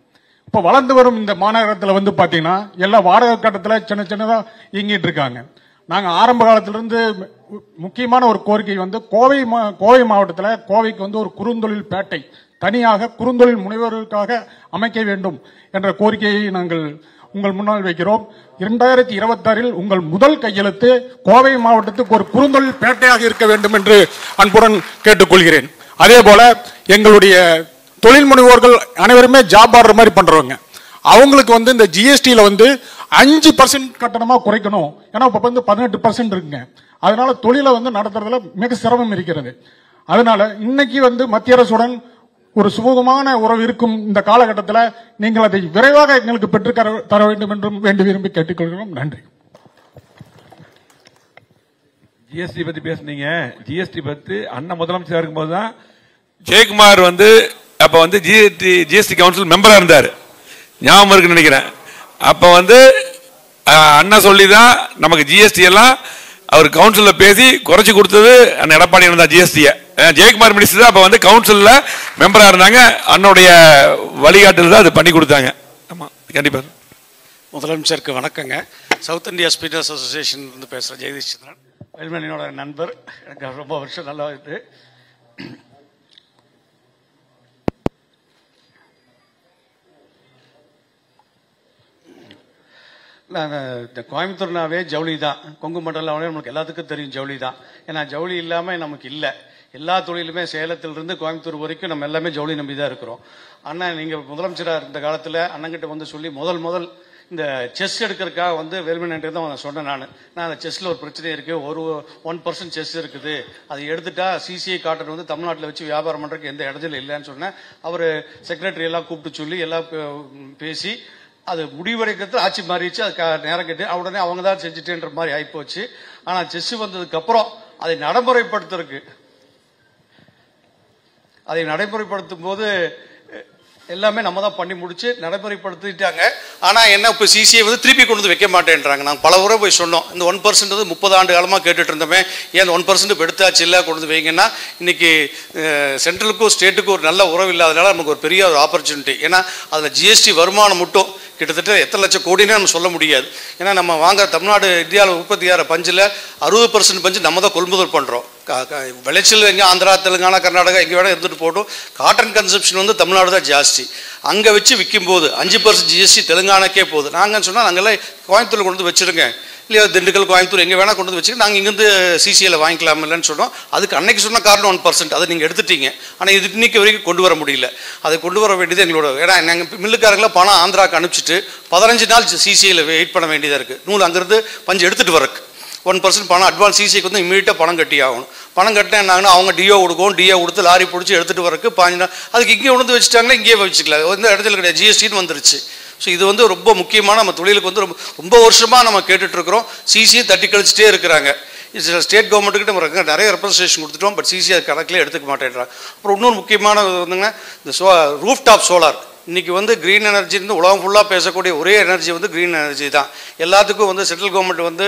இப்ப வளர்ந்து வரும் இந்த மாநகரத்தில் வந்து பாத்தீங்கன்னா எல்லாம் வாடகை கட்டத்துல சின்ன சின்னதா இயங்கிட்டு இருக்காங்க. நாங்க ஆரம்ப காலத்திலிருந்து முக்கியமான ஒரு கோரிக்கை வந்து கோவை மாவட்டத்தில் கோவைக்கு வந்து ஒரு குறுந்தொழில் பேட்டை தனியாக குறுந்தொழில் முனைவோருக்காக அமைக்க வேண்டும் என்ற கோரிக்கையை நாங்கள் உங்கள் முன்னால் வைக்கிறோம். 2026 உங்கள் முதல் கையெழுத்து கோவை மாவட்டத்துக்கு ஒரு குறுந்தொழில் பேட்டையாக இருக்க வேண்டும் என்று அன்புடன் கேட்டுக்கொள்கிறேன். அதே போல எங்களுடைய தொழில் முனைவோர்கள் அனைவருமே ஜாப் ஆர்டர் மாதிரி பண்றவங்க. அவங்களுக்கு வந்து இந்த ஜிஎஸ்டியில வந்து 5% கட்டணமா குறைக்கணும். ஏன்னா இப்ப வந்து 18% இருக்குங்க. அதனால தொழிலை வந்து நடத்துறதுல மிக சிரமம் இருக்கிறது. அதனால இன்னைக்கு வந்து மத்திய அரசுடன் ஒரு சுமூகமான உறவு இருக்கும் இந்த காலகட்டத்தில் நீங்கள் அதை விரைவாக எங்களுக்கு பெற்று தர வேண்டும் என்றும் வேண்டி விரும்பி கேட்டுக்கொள்கிறோம். நன்றி. ஜிஎஸ்டி பத்தி பேசுனீங்க. ஜிஎஸ்டி பத்தி அண்ணன் முதலமைச்சர் இருக்கும்போது தான் ஜெயக்குமார் வந்து அப்ப வந்து ஜிஎஸ்டி கவுன்சில் மெம்பரா இருந்தார். ஞாபகம் இருக்குன்னு நினைக்கிறேன். அப்ப வந்து அண்ணன் சொல்லிதான் நமக்கு ஜிஎஸ்டி எல்லாம் அவர் கவுன்சில்ல பேசி குறைச்சு கொடுத்தது அண்ணன் எடப்பாடி தான். ஜிஎஸ்டியை ஜெயக்குமார் மினிஸ்டர் தான் அப்ப வந்து கவுன்சில்ல மெம்பரா இருந்தாங்க. அண்ணனுடைய வழிகாட்டுதல் தான் அது பண்ணி கொடுத்தாங்க. ஆமா, கண்டிப்பா. முதலமைச்சருக்கு வணக்கங்க. சவுத் இந்தியா ஸ்பீக்கர்ஸ் அசோசியேஷன் இருந்து பேசுகிறேன். ஜெகதீஷ் சந்திரன், வேல்மணியோட நண்பர். எனக்கு ரொம்ப வருஷம் நல்லா இது. இந்த கோயம்புத்தூர்னாவே ஜவுளி தான். கொங்கு மண்டலம் நமக்கு எல்லாத்துக்கும் தெரியும் ஜவுளி தான். ஏன்னா ஜவுளி இல்லாமல் நமக்கு இல்லை. எல்லா தொழிலுமே சேலத்திலிருந்து கோயம்புத்தூர் வரைக்கும் நம்ம எல்லாமே ஜவுளி நம்பி தான் இருக்கிறோம். அண்ணன் நீங்கள் முதலமைச்சராக இருந்த காலத்தில் அண்ணங்கிட்ட வந்து சொல்லி முதல் இந்த செஸ் எடுக்கிறதுக்காக வந்து வேல்மணி தான் சொன்னேன். நான் அந்த செஸ்ல ஒரு பிரச்சனை இருக்கு, ஒரு 1% செஸ் இருக்குது, அதை எடுத்துட்டா சிசிஐ காட்டன் வந்து தமிழ்நாட்டில் வச்சு வியாபாரம் பண்றதுக்கு எந்த இடத்துல இல்லைன்னு சொன்னேன். அவர் செக்ரட்டரி எல்லாம் கூப்பிட்டு சொல்லி எல்லாம் பேசி அது முடிவடைக்கிறது ஆட்சி மாறிடுச்சு. அது நேரம் கேட்டு உடனே அவங்க தான் செஞ்சுட்டேன்ற மாதிரி ஆயிப்போச்சு. ஆனா செஸ் வந்ததுக்கு அப்புறம் அதை நடைமுறைப்படுத்தும் போது எல்லாமே நம்ம தான் பண்ணி முடிச்சு நடைமுறைப்படுத்திட்டாங்க. ஆனா என்ன இப்ப சிசிஐ வந்து திருப்பி கொண்டு வந்து வைக்க மாட்டேன்றாங்க. நாங்கள் பல முறை போய் சொன்னோம். இந்த 1% 30 ஆண்டு காலமா கேட்டுட்டு இருந்தோமே, ஏன் 1% இப்போ எடுத்தாச்சு இல்லை கொண்டு வந்து வைங்கன்னா, இன்னைக்கு சென்ட்ரலுக்கும் ஸ்டேட்டுக்கும் ஒரு நல்ல உறவு இல்லாதனால நமக்கு ஒரு பெரிய ஒரு ஆப்பர்ச்சுனிட்டி. ஏன்னா அதுல ஜிஎஸ்டி வருமானம் மட்டும் கிட்டத்தட்ட எத்தனை லட்சம் கோடின்னு நம்ம சொல்ல முடியாது. ஏன்னா நம்ம வாங்க தமிழ்நாடு இந்தியாவில் உற்பத்தி ஆகிற பஞ்சில் 60% பஞ்சு நம்ம தான் கொள்முதல் பண்ணுறோம். விளைச்சல் எங்கே ஆந்திரா தெலுங்கானா கர்நாடகா எங்கே வேணால் இருந்துட்டு போட்டோம். காட்டன் கன்சப்ஷன் வந்து தமிழ்நாடு தான் ஜாஸ்தி. அங்கே வச்சு விற்கும் போது 5% ஜிஎஸ்டி தெலுங்கானாக்கே போகுது. நாங்கள் சொன்னால் நாங்கள்லாம் கோயம்புத்தூர் கொண்டு வந்து வச்சுருங்க, இல்லையா திண்டுக்கல் கோயம்புத்தூர் எங்கே வேணால் கொண்டு வந்து வச்சுக்க, நாங்கள் இங்கேருந்து சிசிஐயில் வாங்கிக்கலாம் இல்லைன்னு சொன்னோம். அதுக்கு அன்னைக்கு சொன்ன காரணம் 1%, அதை நீங்கள் எடுத்துட்டீங்க. ஆனால் இது இன்னைக்கு வரைக்கும் கொண்டு வர முடியல. அதை கொண்டு வர வேண்டியது எங்களோட. ஏன்னா நாங்கள் மில்லுக்காரங்களாம் பணம் ஆந்திராவுக்கு அனுப்பிச்சிட்டு 15 நாள் சிசிஐயில் வெயிட் பண்ண வேண்டியதாக இருக்குது. நூல் அங்கேருந்து பஞ்சு எடுத்துகிட்டு வரக்கு 1% பணம் அட்வான்ஸ் சிசிஐக்கு வந்து இமீடியட்டாக பணம் கட்டி ஆகணும். பணம் கட்டினா என்னாங்கன்னா அவங்க டிஓ கொடுக்கும், டிஓ கொடுத்து லாரி பிடிச்சி எடுத்துகிட்டு வரக்கு 15 நாள். அதுக்கு இங்கே உணர்ந்து வச்சுட்டாங்கன்னா இங்கேயே வச்சுக்கலாம், எந்த இடத்துல கிடையாது, ஜிஎஸ்டின்னு வந்துருச்சு. ஸோ இது வந்து ரொம்ப முக்கியமான நம்ம தொழிலுக்கு வந்து ரொம்ப வருஷமாக நம்ம கேட்டுட்ருக்குறோம். சிசிஐ தட்டி கழிச்சிட்டே இருக்கிறாங்க. சில ஸ்டேட் கவர்மெண்ட்டுக்கிட்ட நிறைய ரெப்ரஸன்டேஷன் கொடுத்துட்டோம், பட் சிசிஐ கணக்கில் எடுத்துக்க மாட்டேன்றாங்க. அப்புறம் இன்னொரு முக்கியமான வந்துங்கன்னா இந்த ரூஃப் டாப் சோலார். இன்றைக்கி வந்து க்ரீன் எனர்ஜி வந்து உலகம் ஃபுல்லாக பேசக்கூடிய ஒரே எனர்ஜி வந்து க்ரீன் எனர்ஜி தான். எல்லாத்துக்கும் வந்து சென்ட்ரல் கவர்மெண்ட் வந்து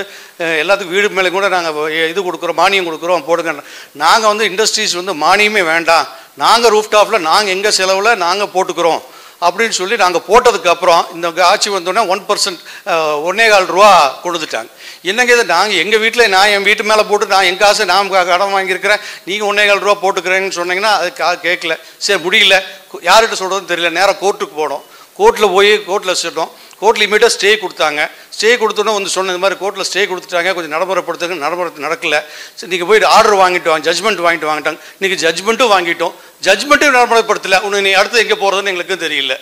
எல்லாத்துக்கும் வீடு மேலே கூட நாங்கள் இது கொடுக்குறோம், மானியம் கொடுக்குறோம் போடுங்க. நாங்கள் வந்து இண்டஸ்ட்ரீஸ் வந்து மானியமே வேண்டாம், நாங்கள் ரூஃப் டாப்பில் நாங்கள் எங்கள் செலவில் நாங்கள் போட்டுக்கிறோம் அப்படின்னு சொல்லி நாங்கள் போட்டதுக்கு அப்புறம் இந்த ஆட்சி வந்தோடனே 1% 1.25 ரூபா கொடுத்துட்டாங்க. என்னங்க இது, நாங்கள் எங்கள் வீட்டில் நான் என் வீட்டு மேலே போட்டு நான் என் காசை நான் கடன் வாங்கியிருக்கிறேன், நீங்கள் 1.25 ரூபா போட்டுக்கிறேன்னு சொன்னீங்கன்னா அது கேட்கல. சரி முடியல, யார்கிட்ட சொல்கிறதுன்னு தெரியல, நேராக கோர்ட்டுக்கு போனோம். கோர்ட்டில் போய் கோர்ட்டில் சொன்னோம். கோர்ட்டில் இமீடியட்டாக ஸ்டே கொடுத்தாங்க. ஸ்டே கொடுத்தோன்னே வந்து சொன்ன இந்த மாதிரி கோர்ட்டில் ஸ்டே கொடுத்துட்டாங்க, கொஞ்சம் நடைமுறைப்படுத்துங்க. நடைமுறை நடக்கல. சரி நீங்கள் போய்ட்டு ஆர்டர் வாங்கிட்டு வாங்க, ஜட்ஜ்மெண்ட் வாங்கிட்டு வாங்கிட்டாங்க. இன்றைக்கி ஜட்ஜ்மெண்ட்டும் வாங்கிட்டோம், ஜட்ஜ்மெண்ட்டும் நடைமுறைப்படுத்தலை. நீ அடுத்து எங்கே போகிறதுன்னு எங்களுக்கும் தெரியல.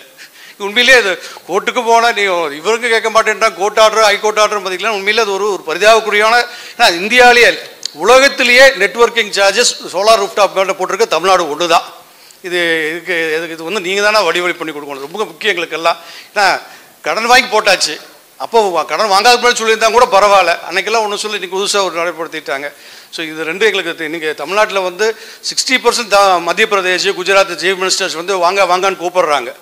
உண்மையிலே அது கோர்ட்டுக்கு போனால் நீ இவருக்கு கேட்க மாட்டேன்றான், கோர்ட் ஆர்டர் ஹைகோர்ட் ஆர்டர் பார்த்தீங்கன்னா உண்மையிலே அது ஒரு பரிதாபக்குரியான. ஏன்னா இந்தியாவிலேயே உலகத்திலேயே நெட்வொர்க்கிங் சார்ஜஸ் சோலார் ரூஃப்டாப் மேலே போட்டிருக்க தமிழ்நாடு ஒன்று தான். இது வந்து நீங்கள் தானே வழிவழி பண்ணி கொடுக்கணும், ரொம்ப முக்கியம் எங்களுக்கெல்லாம். ஏன்னா கடன் வாங்கி போட்டாச்சு, அப்போ கடன் வாங்காத முன்னாடி சொல்லியிருந்தா கூட பரவாயில்ல, அன்றைக்கெல்லாம் ஒன்று சொல்லி இன்றைக்கி புதுசாக ஒரு நடைப்படுத்திட்டாங்க. ஸோ இது ரெண்டு எங்களுக்கு நீங்கள் தமிழ்நாட்டில் வந்து 60% மத்திய பிரதேஷ் குஜராத் சீஃப் மினிஸ்டர்ஸ் வந்து வாங்கான்னு கூப்பிடுறாங்க.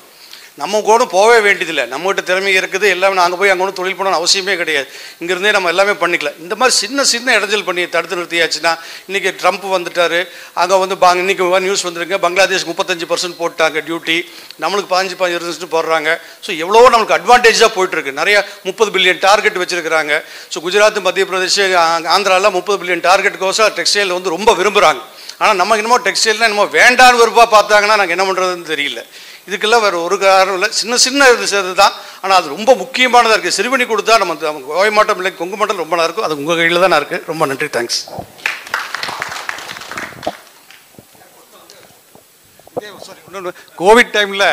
நம்ம கூட போகவே வேண்டியதில்லை, நம்மகிட்ட திறமை இருக்குது, எல்லாமே நாங்கள் போய் அங்கே ஒன்றும் தொழில் பண்ணணும் அவசியமே கிடையாது, இங்கேருந்தே நம்ம எல்லாமே பண்ணிக்கலாம். இந்த மாதிரி சின்ன இடைஞ்சல் பண்ணி தடுத்து நிறுத்தியாச்சுன்னா, இன்றைக்கி ட்ரம்ப் வந்துட்டார், அங்கே வந்து இன்றைக்கி நியூஸ் வந்துருங்க, பங்களாதேஷ் 35% போட்டாங்க டியூட்டி, நம்மளுக்கு 15% போடுறாங்க. ஸோ எவ்வளோ நம்மளுக்கு அட்வான்டேஜாக போயிட்டுருக்கு. நிறையா 30 பில்லியன் டார்கெட் வச்சுருக்கிறாங்க. ஸோ குஜராத் மத்திய பிரதேஷ் ஆந்திராவில் 30 பில்லியன் டார்கெட்டுக்கோசம் டெக்ஸ்டைல் வந்து ரொம்ப விரும்புகிறாங்க. ஆனால் நமக்கு என்னமோ டெக்ஸ்டைல்னால் என்னமோ வேண்டான்னு விருப்பா பார்த்தாங்கன்னா நாங்கள் என்ன பண்ணுறதுன்னு தெரியல. இதுக்கெல்லாம் வேறு ஒரு காரணம் இல்லை, சின்ன இது சேர்ந்து தான். ஆனால் அது ரொம்ப முக்கியமானதாக இருக்குது. சரி பண்ணி கொடுத்தா நம்ம கோவை மாவட்டம் இல்லை கொங்கு மாவட்டம் ரொம்ப நல்லா இருக்கும். அது உங்கள் கையில் தான் இருக்குது. ரொம்ப நன்றி, தேங்க்ஸ். கோவிட் டைமில்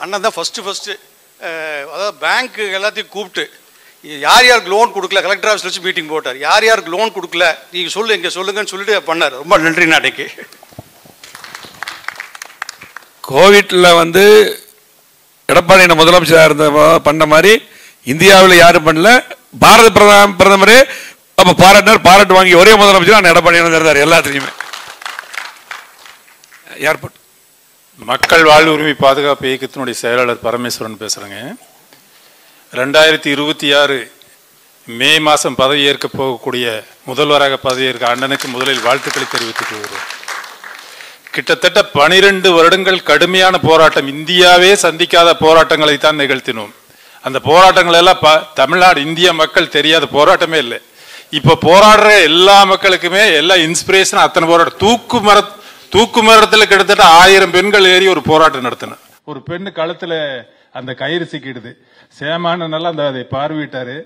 அண்ணன் தான் ஃபஸ்ட்டு அதாவது பேங்க்கு எல்லாத்தையும் கூப்பிட்டு யாருக்கு லோன் கொடுக்கல கலெக்டர் ஆஃபீஸில் வச்சு மீட்டிங் போட்டார். யாருக்கு லோன் கொடுக்கல நீங்கள் இங்கே சொல்லுங்கன்னு சொல்லிட்டு பண்ணார். ரொம்ப நன்றி. நாளைக்கு கோவிட்ல வந்து எடப்பாடி முதலமைச்சராக இருந்த பண்ண மாதிரி இந்தியாவில் யாரும் பண்ணல. பாரத பிரதமரே அப்ப பாராட்டு வாங்கி ஒரே முதலமைச்சர் எடப்பாடி இருந்தார் எல்லாத்துலையுமே. ஏர்போர்ட் மக்கள் வாழ்வு உரிமை பாதுகாப்பு இயக்கத்தினுடைய செயலாளர் பரமேஸ்வரன் பேசுறேங்க. 2026 மே மாதம் பதவியேற்க போகக்கூடிய முதல்வராக பதவியேற்க அண்ணனுக்கு முதலில் வாழ்த்துக்களை தெரிவித்துக் கொள்கிறோம். கிட்டத்தட்ட 12 வருடங்கள் கடுமையான போராட்டம், இந்தியாவே சந்திக்காத போராட்டங்களை தான் நிகழ்த்தினோம். அந்த போராட்டங்கள் எல்லாம் தமிழ்நாடு இந்திய மக்கள் தெரியாத போராட்டமே இல்லை. இப்ப போராடுற எல்லா மக்களுக்குமே எல்லாம் இன்ஸ்பிரேஷன். அத்தனை போராட்டம் தூக்கு மரத்தில் கிட்டத்தட்ட 1000 பெண்கள் ஏறி ஒரு போராட்டம் நடத்தின. ஒரு பெண்ணு கழுத்துல அந்த கயிறு சிக்கிடுது. சேமான நல்லா அதை பார்வையிட்டாரு.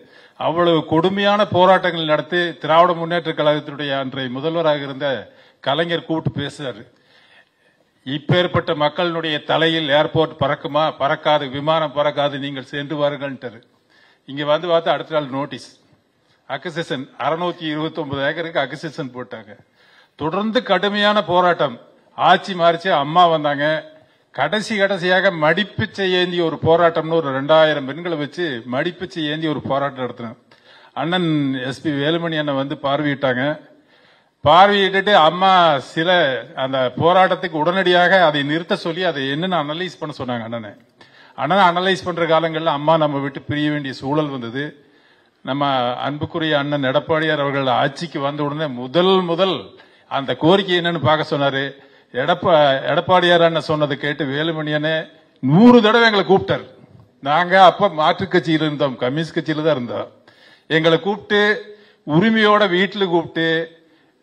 அவ்வளவு கொடுமையான போராட்டங்கள் நடத்தி திராவிட முன்னேற்ற கழகத்தினுடைய அன்றைய முதல்வராக இருந்த கலைஞர் கூப்பிட்டு பேசுறாரு. இப்பேற்பட்ட மக்களுடைய தலையில் ஏர்போர்ட் பறக்குமா, பறக்காது, விமானம் பறக்காது, நீங்கள் சென்று வாருங்கள். இங்க வந்து பார்த்தா அடுத்த நாள் நோட்டீஸ் அக்விசிஷன் 629 ஏக்கருக்கு அக்விசிஷன் போட்டாங்க. தொடர்ந்து கடுமையான போராட்டம். ஆட்சி மாறிச்சு, அம்மா வந்தாங்க. கடைசியாக மடிப்பிச்சை ஏந்தி ஒரு போராட்டம்னு ஒரு 2000 பெண்களை வச்சு மடிப்பிச்சை ஏந்தி ஒரு போராட்டம் நடத்தினோம். அண்ணன் SP வேலுமணி அண்ணன் வந்து பார்வையிட்டாங்க. பார்வையிட்டு அம்மா சில அந்த போராட்டத்துக்கு உடனடியாக அதை நிறுத்த சொல்லி அதை என்னன்னு அனலைஸ் பண்ண சொன்னாங்க. அண்ணனை அனலைஸ் பண்ற காலங்களில் அம்மா நம்ம விட்டு பிரிய வேண்டிய சூழல் வந்தது. நம்ம அன்புக்குரிய அண்ணன் எடப்பாடியார் அவர்கள் ஆட்சிக்கு வந்த உடனே முதல் அந்த கோரிக்கை என்னன்னு பார்க்க சொன்னாரு. எடப்பாடியார் அண்ணன் சொன்னதை கேட்டு வேலுமணியனே 100 தடவை எங்களை கூப்பிட்டார். நாங்க அப்ப மாற்றுக் கட்சியில் இருந்தோம், கம்யூனிஸ்ட் கட்சியில தான் இருந்தோம். எங்களை கூப்பிட்டு உரிமையோட வீட்டுல கூப்பிட்டு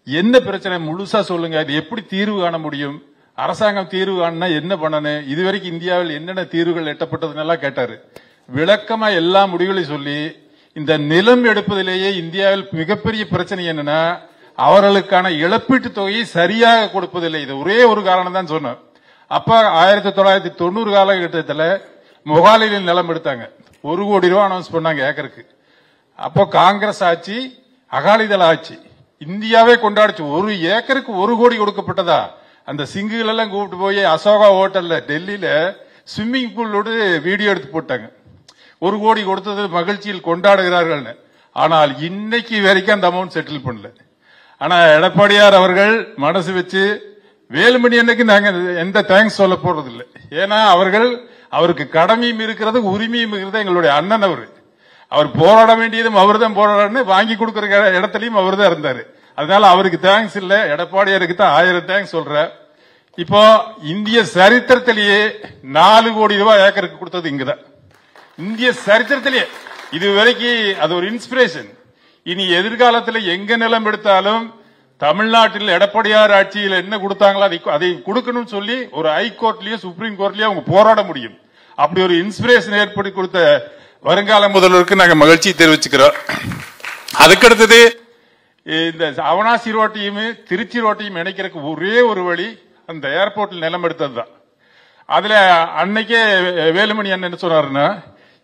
என்ன பிரச்சனை முழுசா சொல்லுங்க, இது எப்படி தீர்வு காண முடியும், அரசாங்கம் தீர்வு காணா என்ன பண்ணணும், இதுவரைக்கும் இந்தியாவில் என்னென்ன தீர்வுகள் எட்டப்பட்டதுன்னெல்லாம் கேட்டாரு. விளக்கமா எல்லா முடிவுகளையும் சொல்லி இந்த நிலம் எடுப்பதிலேயே இந்தியாவில் மிகப்பெரிய பிரச்சனை என்னன்னா அவர்களுக்கான இழப்பீட்டு தொகையை சரியாக கொடுப்பதில்லை. இது ஒரே ஒரு காரணம் தான் சொன்னோம். அப்ப 1990 காலகட்டத்தில் மொகாலியில் நிலம் எடுத்தாங்க. 1 கோடி ரூபாய் அனௌன்ஸ் பண்ணாங்க ஏக்கருக்கு. அப்போ காங்கிரஸ் ஆட்சி, அகாலிதள ஆட்சி, இந்தியாவே கொண்டாடிச்சு. 1 ஏக்கருக்கு 1 கோடி கொடுக்கப்பட்டதா? அந்த சிங்குகள் எல்லாம் கூப்பிட்டு போய் அசோகா ஹோட்டல்ல டெல்லியில ஸ்விம்மிங் பூலோடு வீடியோ எடுத்து போட்டாங்க. 1 கோடி கொடுத்தது மகிழ்ச்சியில் கொண்டாடுகிறார்கள். ஆனால் இன்னைக்கு வரைக்கும் அந்த அமௌண்ட் செட்டில் பண்ணல. ஆனா எடப்பாடியார் அவர்கள் மனசு வச்சு வேலுமணி அன்னைக்கு நாங்க எந்த தேங்க்ஸ் சொல்ல போறது இல்லை. ஏன்னா அவருக்கு கடமையும் இருக்கிறது, உரிமையும் இருக்கிறது. எங்களுடைய அண்ணன் அவர் போராட வேண்டியதும் அவர் தான் போராடன்னு வாங்கி கொடுக்கிற இடத்துலயும் அவர் தான் இருந்தாரு. அதனால அவருக்கு தேங்க்ஸ் இல்ல, எடப்பாடியாருக்கு தான் 1000 தேங்க்ஸ் சொல்ற. இப்போ இந்திய சரித்திரத்திலேயே 4 கோடி ரூபாய் ஏக்கருக்கு கொடுத்தது இங்கதான். இந்திய சரித்திரத்திலேயே இது வரைக்கும் அது ஒரு இன்ஸ்பிரேஷன். இனி எதிர்காலத்தில் எங்க நிலம் எடுத்தாலும் தமிழ்நாட்டில் எடப்பாடியார் ஆட்சியில் என்ன கொடுத்தாங்களோ அதை கொடுக்கணும்னு சொல்லி ஒரு ஹைகோர்ட்லயும் சுப்ரீம் கோர்ட்லயும் அவங்க போராட முடியும். அப்படி ஒரு இன்ஸ்பிரேஷன் ஏற்படுத்தி கொடுத்த வருங்கால முதல்வருக்கு நாங்க மகிழ்ச்சி தெரிவிச்சுக்கிறோம். அதுக்கடுத்தது இந்த அவனாசி ரோட்டையும் திருச்சி ரோட்டையும் இணைக்கிறதுக்கு ஒரே ஒரு வழி அந்த ஏர்போர்ட்ல நிலம் எடுத்ததுதான். அதுல அன்னைக்கே வேலுமணி என்ன சொன்னாருன்னா,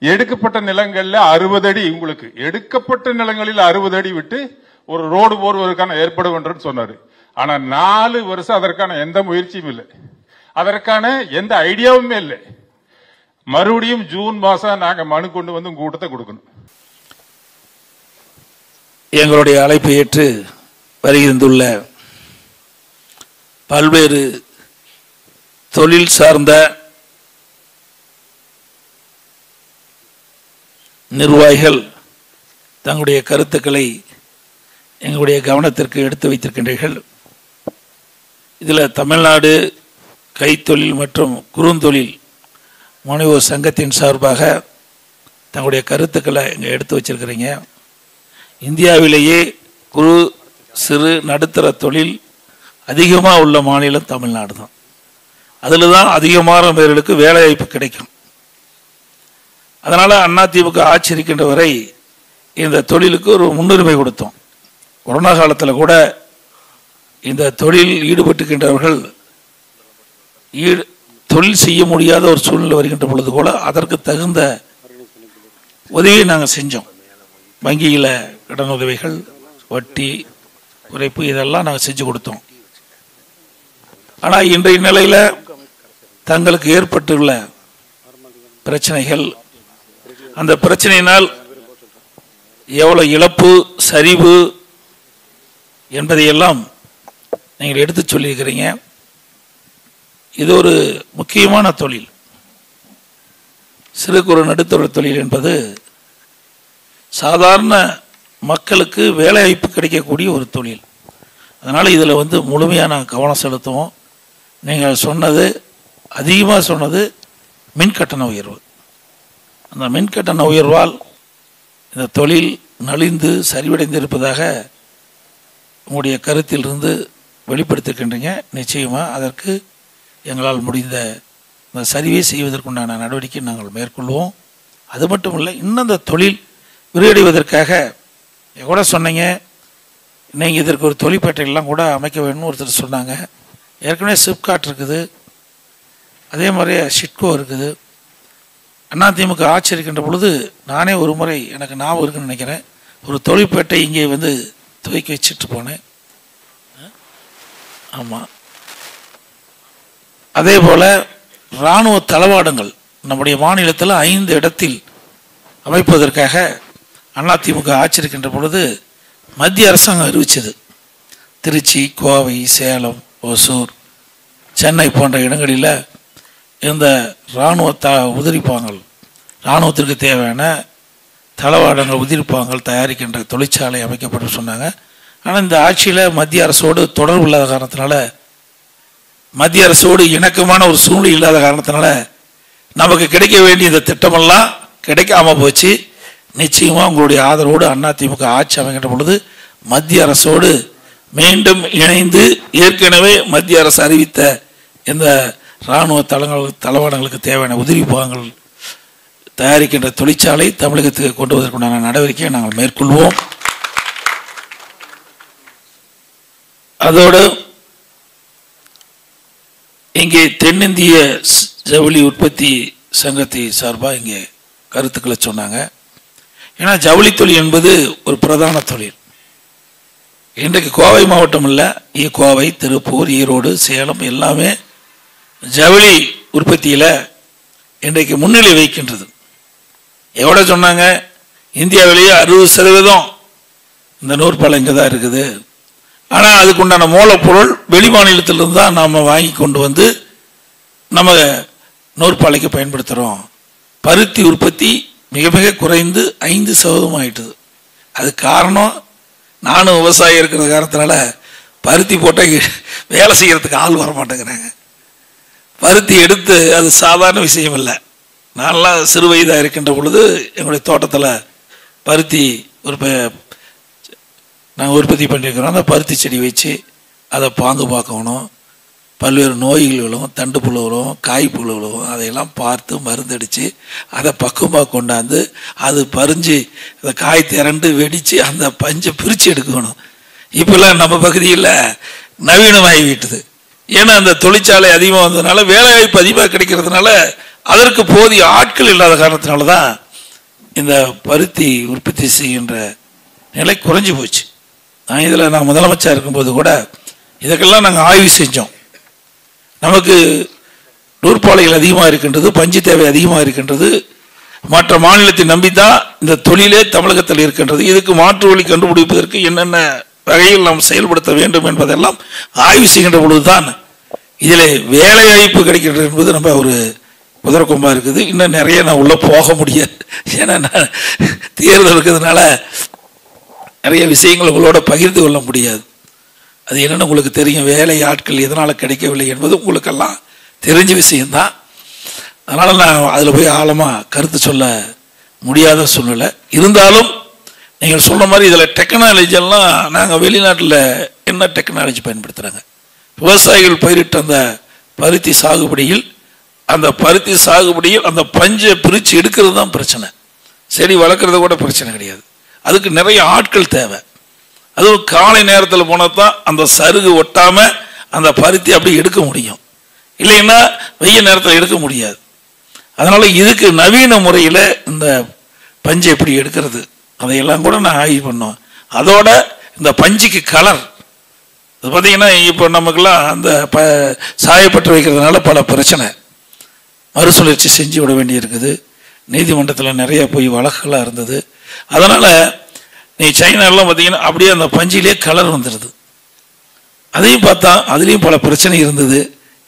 எடுக்கப்பட்ட நிலங்கள்ல 60 அடி உங்களுக்கு எடுக்கப்பட்ட நிலங்களில் 60 அடி விட்டு ஒரு ரோடு போடுவதற்கான ஏற்பாடு பண்றேன்னு சொன்னாரு. ஆனா 4 வருஷம் அதற்கான எந்த முயற்சியும் இல்லை, அதற்கான எந்த ஐடியாவுமே இல்லை. மறுபடியும் ஜூன் மாசம் நாங்க மனு கொண்டு வந்து உங்க கூட்டத்தை கொடுக்கணும். எங்களுடைய அழைப்பை ஏற்று வருகின்றுள்ள பல்வேறு தொழில் சார்ந்த நிர்வாகிகள் தங்களுடைய கருத்துக்களை எங்களுடைய கவனத்திற்கு எடுத்து வைத்திருக்கின்றீர்கள். இதில் தமிழ்நாடு கைத்தொழில் மற்றும் குறுந்தொழில் முனைவோர் சங்கத்தின் சார்பாக தங்களுடைய கருத்துக்களை இங்கே எடுத்து வச்சிருக்கிறீங்க. இந்தியாவிலேயே குறு சிறு நடுத்தர தொழில் அதிகமாக உள்ள மாநிலம் தமிழ்நாடு தான். அதில் தான் அதிகமான பேர்களுக்கு வேலைவாய்ப்பு கிடைக்கும். அதனால் அதிமுக ஆட்சி இருக்கின்ற வரை இந்த தொழிலுக்கு ஒரு முன்னுரிமை கொடுத்தோம். கொரோனா காலத்தில் கூட இந்த தொழில் ஈடுபட்டுக்கின்றவர்கள் தொழில் செய்ய முடியாத ஒரு சூழ்நிலை வருகின்ற பொழுது கூட அதற்கு தகுந்த உதவியை நாங்கள் செஞ்சோம். வங்கியில் கடன் உதவிகள், வட்டி குறைப்பு இதெல்லாம் நாங்கள் செஞ்சு கொடுத்தோம். ஆனால் இன்றைய நிலையில் தங்களுக்கு ஏற்பட்டுள்ள பிரச்சனைகள், அந்த பிரச்சனையினால் எவ்வளோ இழப்பு சரிவு என்பதையெல்லாம் நீங்கள் எடுத்து சொல்லியிருக்கிறீங்க. இது ஒரு முக்கியமான தொழில். சிறு குறு நடுத்தர தொழில் என்பது சாதாரண மக்களுக்கு வேலைவாய்ப்பு கிடைக்கக்கூடிய ஒரு தொழில். அதனால் இதில் முழுமையான கவனம் செலுத்துவோம். நீங்கள் சொன்னது அதிகமாக சொன்னது மின்கட்டண உயர்வு. அந்த மின்கட்டண உயர்வால் இந்த தொழில் நலிந்து சரிவடைந்திருப்பதாக உங்களுடைய கருத்திலிருந்து வெளிப்படுத்திருக்கின்றீங்க. நிச்சயமாக அதற்கு எங்களால் முடிந்த இந்த சரிவை செய்வதற்குண்டான நடவடிக்கை நாங்கள் மேற்கொள்வோம். அது மட்டும் இல்லை, இன்னும் அந்த தொழில் விரிவடைவதற்காக கூட சொன்னீங்க, நீங்கள் இதற்கு ஒரு தொழிற்பேட்டையெல்லாம் கூட அமைக்க வேணும்னு ஒருத்தர் சொன்னாங்க. ஏற்கனவே சிப்காட் இருக்குது, அதே மாதிரி ஷிட்கோ இருக்குது. அதிமுக ஆட்சி இருக்கின்ற பொழுது நானே ஒரு முறை எனக்கு ஞாபகம் இருக்குன்னு நினைக்கிறேன், ஒரு தொழிற்பேட்டை இங்கே துவக்கி வச்சுட்டு போனேன். ஆமாம். அதே போல் இராணுவ தளவாடங்கள் நம்முடைய மாநிலத்தில் 5 இடத்தில் அமைப்பதற்காக அதிமுக ஆட்சி இருக்கின்ற பொழுது மத்திய அரசாங்கம் அறிவித்தது. திருச்சி, கோவை, சேலம், ஒசூர், சென்னை போன்ற இடங்களில் இந்த இராணுவ உதிரிப்பாங்கள், இராணுவத்திற்கு தேவையான தளவாடங்கள் உதிரிப்பாங்கள் தயாரிக்கின்ற தொழிற்சாலை அமைக்கப்பட்டு சொன்னாங்க. ஆனால் இந்த ஆட்சியில் மத்திய அரசோடு தொடர்பு இல்லாத காரணத்தினால, மத்திய அரசோடு இணக்கமான ஒரு சூழ்நிலை இல்லாத காரணத்தினால நமக்கு கிடைக்க வேண்டிய இந்த திட்டமெல்லாம் கிடைக்காம போச்சு. நிச்சயமாக உங்களுடைய ஆதரவோடு அதிமுக ஆட்சி அமைக்கின்ற பொழுது மத்திய அரசோடு மீண்டும் இணைந்து ஏற்கனவே மத்திய அரசு அறிவித்த இந்த இராணுவ தளவாடங்களுக்கு தேவையான உதிரிப்பாகங்கள் தயாரிக்கின்ற தொழிற்சாலை தமிழகத்துக்கு கொண்டு வருவதற்குண்டான நடவடிக்கையை நாங்கள் மேற்கொள்வோம். அதோடு இங்கே தென்னிந்திய ஜவுளி உற்பத்தி சங்கத்தை சார்பாக இங்கே கருத்துக்களை சொன்னாங்க. ஏன்னா ஜவுளி தொழில் என்பது ஒரு பிரதான தொழில். இன்றைக்கு கோவை மாவட்டம் இல்லை, கோவை, திருப்பூர், ஈரோடு, சேலம் எல்லாமே ஜவுளி உற்பத்தியில் இன்றைக்கு முன்னிலை வைக்கின்றது. எவ்வளோ சொன்னாங்க, இந்தியாவிலேயே 60% இந்த நூற்பாலை இங்கே தான் இருக்குது. ஆனால் அதுக்குண்டான மூலப்பொருள் வெளி மாநிலத்திலிருந்து தான் நாம் வாங்கி கொண்டு வந்து நம்ம நூற்பாலைக்கு பயன்படுத்துகிறோம். பருத்தி உற்பத்தி மிக மிக குறைந்து 5% ஆயிட்டுது. அது காரணம், நானும் விவசாயி இருக்கிற காரணத்தினால பருத்தி போட்டால் வேலை செய்கிறதுக்கு ஆள் வர மாட்டேங்கிறாங்க. பருத்தி எடுத்து அது சாதாரண விஷயம் இல்லை. நான்லாம் சிறு வயதாக இருக்கின்ற பொழுது எங்களுடைய தோட்டத்தில் பருத்தி நாங்கள் உற்பத்தி பண்ணியிருக்கிறோம். அந்த பருத்தி செடி வச்சு அதை பாங்கு பார்க்கணும், பல்வேறு நோய்கள் விழுவும், தண்டு புழு விழுவும், காய்ப்புழு விழுவும், அதையெல்லாம் பார்த்து மருந்தடித்து அதை பக்குவமாக கொண்டாந்து அது பறிஞ்சு அந்த காய் திரண்டு வெடித்து அந்த பஞ்சை பிரித்து எடுக்கணும். இப்போல்லாம் நம்ம பகுதியில் நவீனமாகி விட்டது. ஏன்னா அந்த தொழிற்சாலை அதிகமாக வந்ததுனால, வேலைவாய்ப்பு அதிகமாக கிடைக்கிறதுனால, அதற்கு போதிய ஆட்கள் இல்லாத காரணத்தினால தான் இந்த பருத்தி உற்பத்தி செய்கின்ற நிலை குறைஞ்சி போச்சு. நான் முதலமைச்சர் இருக்கும்போது கூட இதுக்கெல்லாம் நாங்கள் ஆய்வு செஞ்சோம். நமக்கு நூற்பாலைகள் அதிகமாக இருக்கின்றது, பஞ்சு தேவை அதிகமாக இருக்கின்றது, மற்ற மாநிலத்தை நம்பித்தான் இந்த தொழிலே தமிழகத்தில் இருக்கின்றது. இதுக்கு மாற்று வழி கண்டுபிடிப்பதற்கு என்னென்ன வகையில் நாம் செயல்படுத்த வேண்டும் என்பதெல்லாம் ஆய்வு செய்கின்ற பொழுதுதான் இதில் வேலை வாய்ப்பு கிடைக்கின்றது என்பது நம்ம ஒரு குதிரைக்கொம்பா இருக்குது. இன்னும் நிறைய நான் உள்ளே போக முடியாது, ஏன்னா நான் தேர்தல் இருக்கிறதுனால நிறைய விஷயங்கள் உங்களோட பகிர்ந்து கொள்ள முடியாது. அது என்னென்னு உங்களுக்கு தெரியும். வேலை ஆட்கள் எதனால் கிடைக்கவில்லை என்பது உங்களுக்கெல்லாம் தெரிஞ்ச விஷயம்தான். அதனால் நான் அதில் போய் ஆழமாக கருத்து சொல்ல முடியாத சூழ்நிலை. இருந்தாலும் நீங்கள் சொல்கிற மாதிரி இதில் டெக்னாலஜியெல்லாம் நாங்கள் வெளிநாட்டில் என்ன டெக்னாலஜி பயன்படுத்துகிறாங்க, விவசாயிகள் பயிரிட்ட அந்த பருத்தி சாகுபடியில் அந்த பஞ்சை பிரித்து எடுக்கிறது தான் பிரச்சனை. செடி வளர்க்குறது கூட பிரச்சனை கிடையாது. அதுக்கு நிறைய ஆட்கள் தேவை. அதுவும் காலை நேரத்தில் போனால் தான் அந்த சருகு ஒட்டாமல் அந்த பருத்தி அப்படி எடுக்க முடியும், இல்லைன்னா வெயில் நேரத்தில் எடுக்க முடியாது. அதனால் இதுக்கு நவீன முறையில் இந்த பஞ்சை எப்படி எடுக்கிறது அதையெல்லாம் கூட நான் ஆய்வு பண்ணோம். அதோட இந்த பஞ்சுக்கு கலர் அது பார்த்தீங்கன்னா இப்போ நமக்கெல்லாம் அந்த சாயப்பட்டு வைக்கிறதுனால பல பிரச்சனை, மறுசுழற்சி செஞ்சு விட வேண்டி இருக்குது. நீதிமன்றத்தில் நிறைய போய் வழக்குகளாக இருந்தது. அதனால் நீ சைனாலாம் பார்த்தீங்கன்னா அப்படியே அந்த பஞ்சிலே கலர் வந்துடுது. அதையும் பார்த்தா அதுலேயும் பல பிரச்சனை இருந்தது.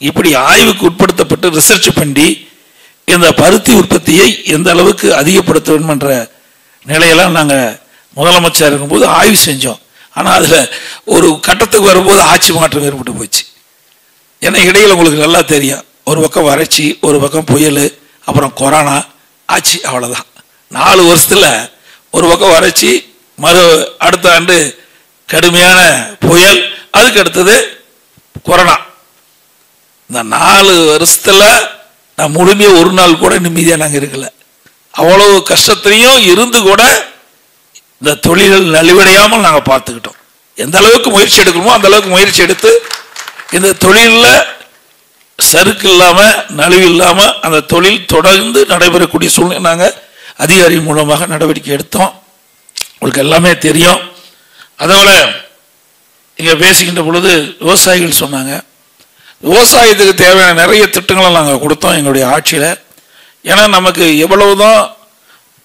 இப்படி ஆய்வுக்கு உட்படுத்தப்பட்டு ரிசர்ச் பண்ணி இந்த பருத்தி உற்பத்தியை எந்த அளவுக்கு அதிகப்படுத்த வேண்டும் என்ற நிலையெல்லாம் நாங்கள் முதலமைச்சர் இருக்கும்போது ஆய்வு செஞ்சோம். ஆனால் அதில் ஒரு கட்டத்துக்கு வரும்போது ஆட்சி மாற்றம் ஏற்பட்டு போச்சு. ஏன்னா இடையில் உங்களுக்கு நல்லா தெரியும், ஒரு பக்கம் வறட்சி, ஒரு பக்கம் புயல், அப்புறம் கொரோனா ஆட்சி. அவ்வளோதான். 4 வருஷத்தில் ஒரு பக்கம் வறட்சி, அடுத்த ஆண்டு கடுமையான புயல், அதுக்கு அடுத்தது கொரோனா. இந்த 4 வருஷத்தில் நான் முழுமையாக ஒரு நாள் கூட நிம்மதியாக நாங்கள் இருக்கல. அவ்வளவு கஷ்டத்திலையும் இருந்து கூட இந்த தொழில்கள் நலிவடையாமல் நாங்கள் பார்த்துக்கிட்டோம். எந்த அளவுக்கு முயற்சி எடுக்கணுமோ அந்த அளவுக்கு முயற்சி எடுத்து இந்த தொழிலில் சறுக்கு இல்லாமல் நலிவு இல்லாமல் அந்த தொழில் தொடர்ந்து நடைபெறக்கூடிய சூழ்நிலை நாங்கள் அதிகாரி மூலமாக நடவடிக்கை எடுத்தோம். உங்களுக்கு எல்லாமே தெரியும். அதோட இங்கே பேசுகின்ற பொழுது விவசாயிகள் சொன்னாங்க, விவசாயத்துக்கு தேவையான நிறைய திட்டங்களை நாங்கள் கொடுத்தோம் எங்களுடைய ஆட்சியில். ஏன்னா நமக்கு எவ்வளவுதான்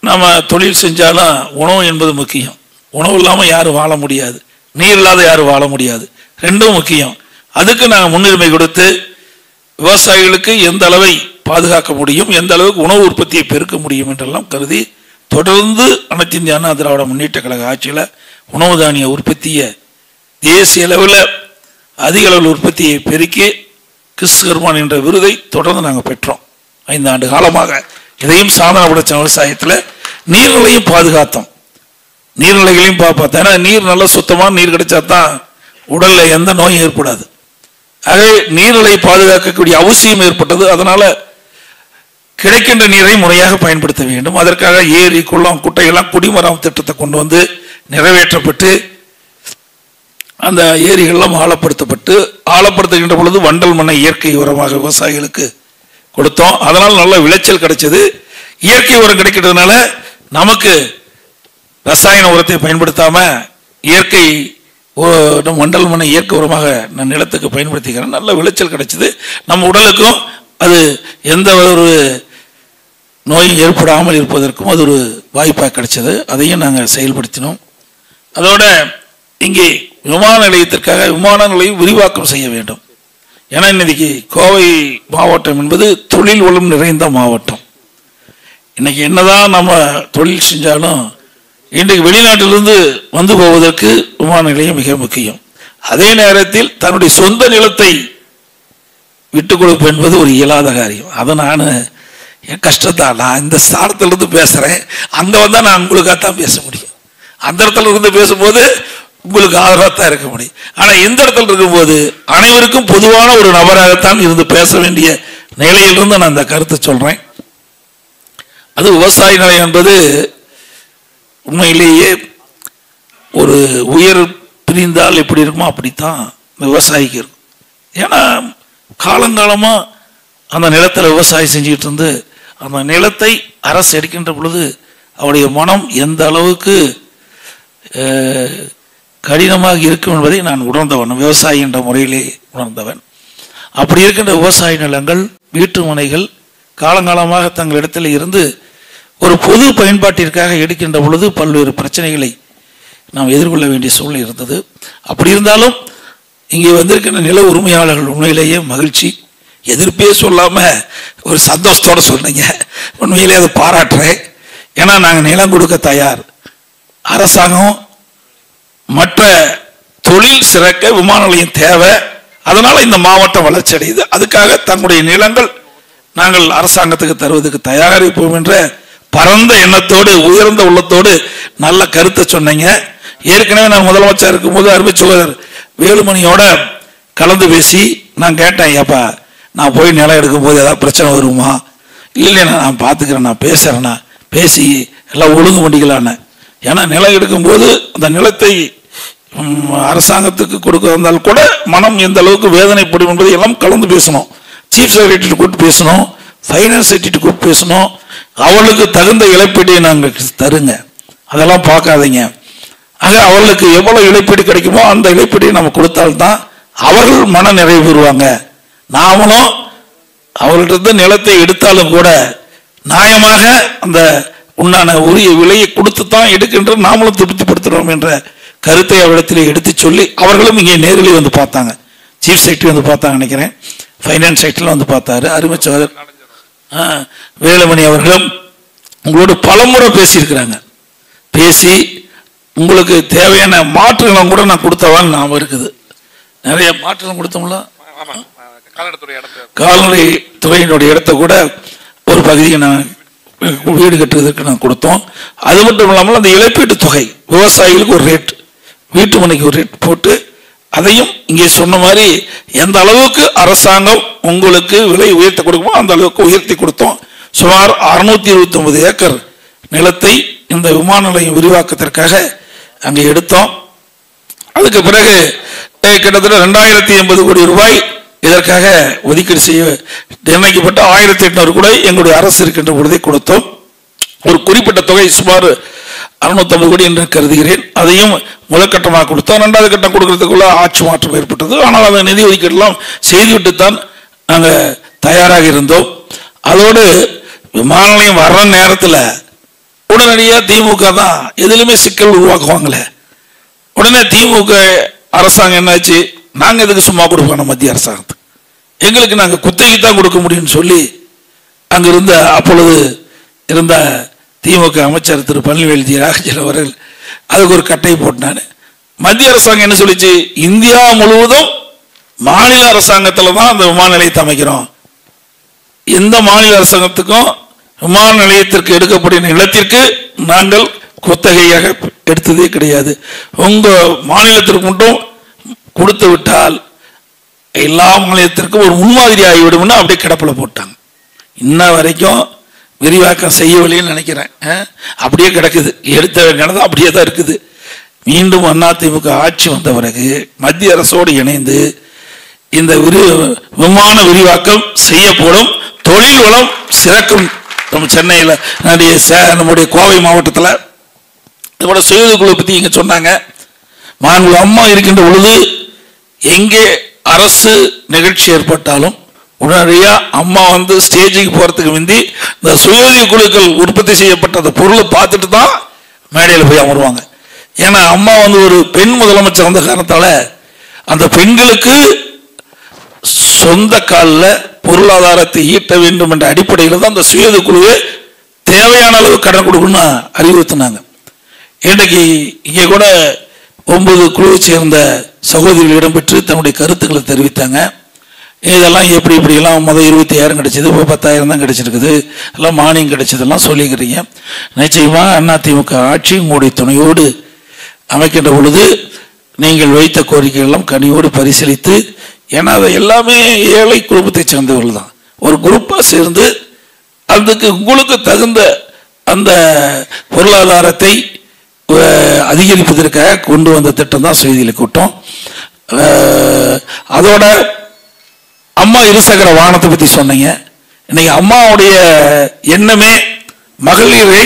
நம்ம தொழில் செஞ்சாலும் உணவு என்பது முக்கியம். உணவு இல்லாமல் யாரும் வாழ முடியாது, நீர் இல்லாத யாரும் வாழ முடியாது, ரெண்டும் முக்கியம். அதுக்கு நாங்கள் முன்னுரிமை கொடுத்து விவசாயிகளுக்கு எந்த அளவை பாதுகாக்க முடியும், எந்த அளவுக்கு உணவு உற்பத்தியை பெருக்க முடியும் என்றெல்லாம் கருதி தொடர்ந்து அனைத்து இந்திய அண்ணா திராவிட முன்னேற்ற கழக ஆட்சியில் உணவு தானிய உற்பத்தியை தேசிய அளவில் அதிக அளவில் உற்பத்தியை பெருக்கி கிறிஸ்துவர்மான் என்ற விருதை தொடர்ந்து நாங்கள் பெற்றோம். 5 ஆண்டு காலமாக இதையும் சாதனை படைச்ச விவசாயத்தில் நீர்நிலையும் பாதுகாத்தோம். நீர்நிலைகளையும் பார்ப்போம். ஏன்னா நீர் நல்ல சுத்தமான நீர் கிடைச்சா தான் உடலில் எந்த நோயும் ஏற்படாது. ஆகவே நீர்நிலை பாதுகாக்கக்கூடிய அவசியம் ஏற்பட்டது. அதனால கிடைக்கின்ற நீரை முறையாக பயன்படுத்த வேண்டும். அதற்காக ஏரி, குளம், குட்டையெல்லாம் குடிமராமத்து திட்டத்தை கொண்டு வந்து நிறைவேற்றப்பட்டு அந்த ஏரிகள்லாம் ஆழப்படுத்துகின்ற பொழுது வண்டல் மண்ணை இயற்கை உரமாக விவசாயிகளுக்கு கொடுத்தோம். அதனால் நல்ல விளைச்சல் கிடைச்சது. இயற்கை உரம் கிடைக்கிறதுனால நமக்கு ரசாயன உரத்தை பயன்படுத்தாம இயற்கை வண்டல் மண்ணை இயற்கை உரமாக நான் நிலத்துக்கு பயன்படுத்திக்கிறேன். நல்ல விளைச்சல் கிடைச்சது. நம்ம உடலுக்கும் அது எந்த ஒரு நோயும் ஏற்படாமல் இருப்பதற்கும் அது ஒரு வாய்ப்பாக கிடைச்சது. அதையும் நாங்கள் செயல்படுத்தினோம். அதோட இங்கே விமான நிலையத்திற்காக விமான நிலையம் விரிவாக்கம் செய்ய வேண்டும். ஏன்னா இன்னைக்கு கோவை மாவட்டம் என்பது தொழில் வளம் நிறைந்த மாவட்டம். இன்னைக்கு என்னதான் நம்ம தொழில் செஞ்சாலும் இன்றைக்கு வெளிநாட்டிலிருந்து வந்து போவதற்கு விமான நிலையம் மிக முக்கியம். அதே நேரத்தில் தன்னுடைய சொந்த நிலத்தை விட்டு கொடுப்பு என்பது ஒரு இயலாத காரியம். அதை நான் என் கஷ்டத்தான், நான் இந்த ஸ்தானத்திலிருந்து பேசுகிறேன், அங்கே வந்தால் நான் உங்களுக்காகத்தான் பேச முடியும். அந்த இடத்துல இருந்து பேசும்போது உங்களுக்கு ஆதரவாக தான் இருக்க முடியும். ஆனால் இந்த இடத்துல இருக்கும்போது அனைவருக்கும் பொதுவான ஒரு நபராகத்தான் இருந்து பேச வேண்டிய நிலையிலிருந்து நான் அந்த கருத்தை சொல்கிறேன். அது விவசாய நிலையம் என்பது உண்மையிலேயே ஒரு உயர் பிரிந்தால் எப்படி இருக்குமோ அப்படித்தான் விவசாயிக்கு இருக்கும். ஏன்னா காலங்காலமாக அந்த நிலத்தில் விவசாயம் செஞ்சுக்கிட்டு இருந்து அந்த நிலத்தை அரசு எடுக்கின்ற பொழுது அவருடைய மனம் எந்த அளவுக்கு கடினமாக இருக்கும் என்பதை நான் உணர்ந்தவன், விவசாயி என்ற முறையிலே உணர்ந்தவன். அப்படி இருக்கின்ற விவசாய நிலங்கள், வீட்டு மனைகள் காலங்காலமாக தங்களிடத்தில் இருந்து ஒரு பொது பயன்பாட்டிற்காக எடுக்கின்ற பொழுது பல்வேறு பிரச்சனைகளை நாம் எதிர்கொள்ள வேண்டிய சூழ்நிலை இருந்தது. அப்படி இருந்தாலும் இங்கே வந்திருக்கின்ற நில உரிமையாளர்கள் உண்மையிலேயே மகிழ்ச்சி, எதிர்ப்பே சொல்லாமல் ஒரு சந்தோஷத்தோடு சொன்னீங்க. உண்மையிலே அதை பாராட்டுறேன். ஏன்னா நாங்கள் நிலம் கொடுக்க தயார். அரசாங்கம் மற்ற தொழில் சிறக்க விமான நிலையம் தேவை, அதனால இந்த மாவட்டம் வளர்ச்சி அடையுது, அதுக்காக தங்களுடைய நிலங்கள் நாங்கள் அரசாங்கத்துக்கு தருவதற்கு தயாரிப்போம் என்ற பரந்த எண்ணத்தோடு உயர்ந்த உள்ளத்தோடு நல்ல கருத்தை சொன்னீங்க. ஏற்கனவே நான் முதலமைச்சர் இருக்கும்போது அருமை சகோதரர் வேலுமணியோட கலந்து பேசி நான் கேட்டேன், ஏப்பா நான் போய் நிலம் எடுக்கும்போது ஏதாவது பிரச்சனை வருமா? இல்லைண்ணா நான் பார்த்துக்கிறேன், நான் பேசுகிறேண்ணா, பேசி எல்லாம் ஒழுங்கு பண்ணிக்கலான்னு. ஏன்னா நிலம் எடுக்கும்போது அந்த நிலத்தை அரசாங்கத்துக்கு கொடுக்க வந்தால் கூட மனம் எந்த அளவுக்கு வேதனைப்படும் என்பதை எல்லாம் கலந்து பேசணும். சீஃப் செக்ரட்டரி கூப்பிட்டு பேசணும், ஃபைனான்ஸ் செக்ரட்டரி கூப்பிட்டு பேசணும். அவளுக்கு தகுந்த இழப்பீட்டை நாங்கள் தருங்க, அதெல்லாம் பார்க்காதீங்க. ஆக அவர்களுக்கு எவ்வளவு இழப்பீடு கிடைக்குமோ அந்த இழப்பீட்டை நம்ம கொடுத்தால்தான் அவர்கள் மன நிறைவு பெறுவாங்க. நாமளும் அவர்கிட்ட நிலத்தை எடுத்தாலும் கூட நியாயமாக அந்த உண்டான உரிய விலையை கொடுத்து தான் எடுக்கின்ற நாமளும் திருப்திப்படுத்துகிறோம் என்ற கருத்தை அவரிடத்தில் எடுத்து சொல்லி அவர்களும் இங்கே நேரில் வந்து பார்த்தாங்க. சீஃப் செக்ரட்டரி வந்து பார்த்தாங்க நினைக்கிறேன், ஃபைனான்ஸ் செக்ரட்டரியில் வந்து பார்த்தாரு. அருமை சகோதரர் வேலுமணி அவர்களும் உங்களோட பலமுறை பேசியிருக்கிறாங்க. பேசி உங்களுக்கு தேவையான மாற்றுகளும் கூட நான் கொடுத்தவான்னு ஞாபகம் இருக்குது. நிறைய மாற்றுகளும் கொடுத்தோம்ல. கால்நடை துறையினுடைய இடத்த கூட ஒரு பகுதியை நான் வீடு கட்டுறதுக்கு நான் கொடுத்தோம். அது மட்டும் இல்லாமல் அந்த இழப்பீட்டு தொகை விவசாயிகளுக்கு ஒரு ரேட், வீட்டு மனைக்கு ஒரு ரேட் போட்டு அதையும் இங்கே சொன்ன மாதிரி எந்த அளவுக்கு அரசாங்கம் உங்களுக்கு விலை உயர்த்தி கொடுக்குமோ அந்த அளவுக்கு உயர்த்தி கொடுத்தோம். சுமார் 629 ஏக்கர் நிலத்தை இந்த விமான நிலையம் விரிவாக்கத்திற்காக அங்கே எடுத்தோம். அதுக்கு பிறகு கிட்டத்தட்ட 2080 கோடி ரூபாய் இதற்காக ஒதுக்கீடு செய்ய நிர்ணயிக்கப்பட்ட 1800 கூட எங்களுடைய அரசு இருக்கின்ற பொழுதை கொடுத்தோம். ஒரு குறிப்பிட்ட தொகை சுமார் 650 கோடி என்று கருதுகிறேன். அதையும் முதற்கட்டமாக கொடுத்தோம். 2வது கட்டம் கொடுக்கறதுக்குள்ள ஆட்சி மாற்றம் ஏற்பட்டது. ஆனால் அந்த நிதி ஒதுக்கீடுலாம் செய்துவிட்டு தான் நாங்கள் தயாராக இருந்தோம். அதோடு விமான நிலையம் வர்ற நேரத்தில் உடனடியாக திமுக தான் எதிலுமே சிக்கல் உருவாக்குவாங்களே. உடனே திமுக அரசாங்கம் என்னாச்சு, நாங்கள் எதுக்கு சும்மா கொடுப்போம் மத்திய அரசாங்கத்துக்கு, எங்களுக்கு நாங்கள் குத்தகை தான் கொடுக்க முடியும்னு சொல்லி அங்கே இருந்த அப்பொழுது இருந்த திமுக அமைச்சர் திரு பழனிவேல் ராஜன் அவர்கள் அதுக்கு ஒரு கட்டை போட்டான். மத்திய அரசாங்கம் என்ன சொல்லிச்சு, இந்தியா முழுவதும் மாநில அரசாங்கத்தில் தான் அந்த விமான நிலையத்தை அமைக்கிறோம், எந்த மாநில அரசாங்கத்துக்கும் விமான நிலையத்திற்கு எடுக்கக்கூடிய நிலத்திற்கு நாங்கள் குத்தகையாக எடுத்ததே கிடையாது, உங்க மாநிலத்திற்கு மட்டும் கொடுத்து விட்டால் எல்லா மாநிலத்திற்கும் ஒரு முன்மாதிரி ஆகிவிடும் அப்படியே கிடப்பில் போட்டாங்க. இன்ன வரைக்கும் விரிவாக்கம் செய்யவில்லைன்னு நினைக்கிறேன், அப்படியே கிடக்குது, எடுத்த நிலம் அப்படியே தான் இருக்குது. மீண்டும் அதிமுக ஆட்சி வந்த பிறகு மத்திய அரசோடு இணைந்து இந்த விமான விரிவாக்கம் செய்யப்படும், தொழில் வளம் சிறக்கும். நம்ம சென்னையில் நம்முடைய கோவை மாவட்டத்தில் இதோட சுய குழு பற்றி இங்கே சொன்னாங்க. மாண்பு அம்மா இருக்கின்ற பொழுது எங்கே அரசு நிகழ்ச்சி ஏற்பட்டாலும் உடனடியாக அம்மா வந்து ஸ்டேஜுக்கு போகிறதுக்கு முந்தி இந்த சுயோதவி குழுக்கள் உற்பத்தி செய்யப்பட்ட அந்த பொருளை பார்த்துட்டு தான் மேடையில் போய் அமருவாங்க. ஏன்னா அம்மா வந்து ஒரு பெண் முதலமைச்சர் வந்த காரணத்தால் அந்த பெண்களுக்கு சொந்த காலில் பொருளாதாரத்தை ஈட்ட வேண்டும் என்ற அடிப்படையில் தான் அந்த சுயோதவி குழுவை தேவையான அளவு கடன் கொடுக்கணும்னு அறிவுறுத்தினாங்க. இன்றைக்கு இங்கே கூட 9 குழுவை சேர்ந்த சகோதரிகள் இடம்பெற்று தன்னுடைய கருத்துக்களை தெரிவித்தாங்க. இதெல்லாம் இப்படிலாம் முதல் 25,000 கிடைச்சது, இப்போ 10,000 தான் கிடைச்சிருக்குது, எல்லாம் மானியம் கிடைச்சதெல்லாம் சொல்லிக்கிறீங்க. நிச்சயமாக அதிமுக ஆட்சி உங்களுடைய துணையோடு அமைக்கின்ற பொழுது நீங்கள் வைத்த கோரிக்கைகளெல்லாம் கனியோடு பரிசீலித்து, ஏன்னா அதை எல்லாமே ஏழை குடும்பத்தை சேர்ந்தவர்கள் தான், ஒரு குரூப்பாக சேர்ந்து அதுக்கு உங்களுக்கு தகுந்த அந்த பொருளாதாரத்தை அதிகரிப்பதற்காக கொண்டு வந்த திட்டம் தான் செய்தியில் கூட்டம். அதோட அம்மா இருசக்கர வாகனத்தை பற்றி சொன்னீங்க. இன்னைக்கு அம்மாவுடைய எண்ணமே மகளிரை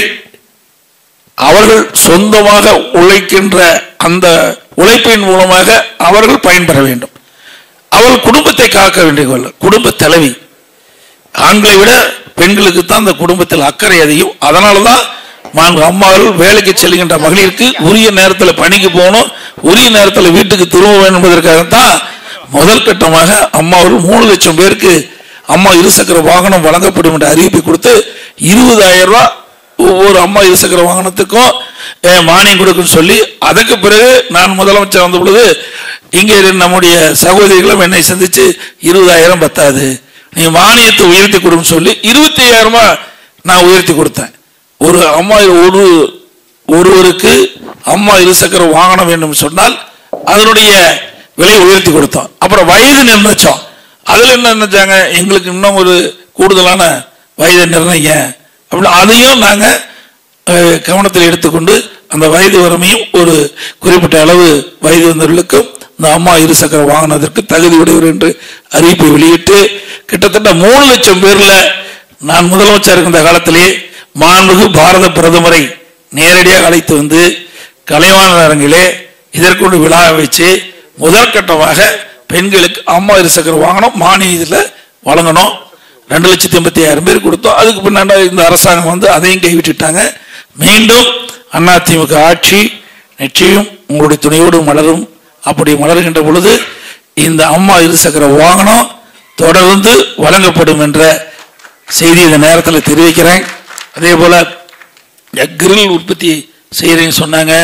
அவர்கள் சொந்தமாக உழைக்கின்ற அந்த உழைப்பின் மூலமாக அவர்கள் பயன்பெற வேண்டும். அவள் குடும்பத்தை காக்க வேண்டிய குடும்ப தலைவி. ஆண்களை விட பெண்களுக்கு தான் அந்த குடும்பத்தில் அக்கறை அதிகம். அதனால தான் அம்மாவில் வேலைக்கு செல்கின்ற மகளிருக்கு உரிய நேரத்தில் பணிக்கு போகணும், உரிய நேரத்தில் வீட்டுக்கு திரும்ப வேண்டும் என்பதற்காகத்தான் முதல் கட்டமாக அம்மாவில் 3 லட்சம் பேருக்கு அம்மா இருசக்கர வாகனம் வழங்கப்படும் என்ற அறிவிப்பை கொடுத்து 20,000 ரூபாய் ஒவ்வொரு அம்மா இருசக்கர வாகனத்துக்கும் மானியம் கொடுக்குன்னு சொல்லி, அதற்கு பிறகு நான் முதலமைச்சர் வந்த பொழுது இங்கே நம்முடைய சகோதரிகளும் என்னை சந்திச்சு 20,000 பத்தாது, நீங்க மானியத்தை உயர்த்தி கொடுன்னு சொல்லி 25,000 நான் உயர்த்தி கொடுத்தேன். ஒரு அம்மா ஒருவருக்கு அம்மா இருசக்கர வாகனம் வேண்டும் சொன்னால் அதனுடைய விலையை உயர்த்தி கொடுத்தோம். அப்புறம் வயது நிர்ணயிச்சோம். அதுல என்ன நினைச்சாங்க, எங்களுக்கு இன்னும் ஒரு கூடுதலான வயதை நிர்ணயிங்க அப்படி, அதையும் நாங்க கவனத்தில் எடுத்துக்கொண்டு அந்த வயது வரமையும் ஒரு குறிப்பிட்ட அளவு வயது வந்தவர்களுக்கும் இந்த அம்மா இருசக்கர வாகனத்திற்கு தகுதி உடையவர் என்று அறிவிப்பை வெளியிட்டு கிட்டத்தட்ட 3 லட்சம் பேர்ல நான் முதலமைச்சர் இருக்கின்ற காலத்திலே மாண்புமிகு பாரத பிரதமரை நேரடியாக அழைத்து வந்து கலைவாணர் அரங்கிலே இதற்கொண்டு விழா வச்சு முதல் கட்டமாக பெண்களுக்கு அம்மா இருசக்கர வாகனம் மானியத்தில் வழங்கணும். 2,85,000 பேர் கொடுத்தோம். அதுக்கு பின்னாடி இந்த அரசாங்கம் வந்து அதையும் கைவிட்டுட்டாங்க. மீண்டும் அதிமுக ஆட்சி நிச்சயம் உங்களுடைய துணையோடு மலரும். அப்படி மலர்கின்ற பொழுது இந்த அம்மா இருசக்கர வாகனம் தொடர்ந்து வழங்கப்படும் என்ற செய்தி இந்த நேரத்தில் தெரிவிக்கிறேன். அதே போல கிரில் உற்பத்தி செய்யறேன்னு சொன்னாங்க.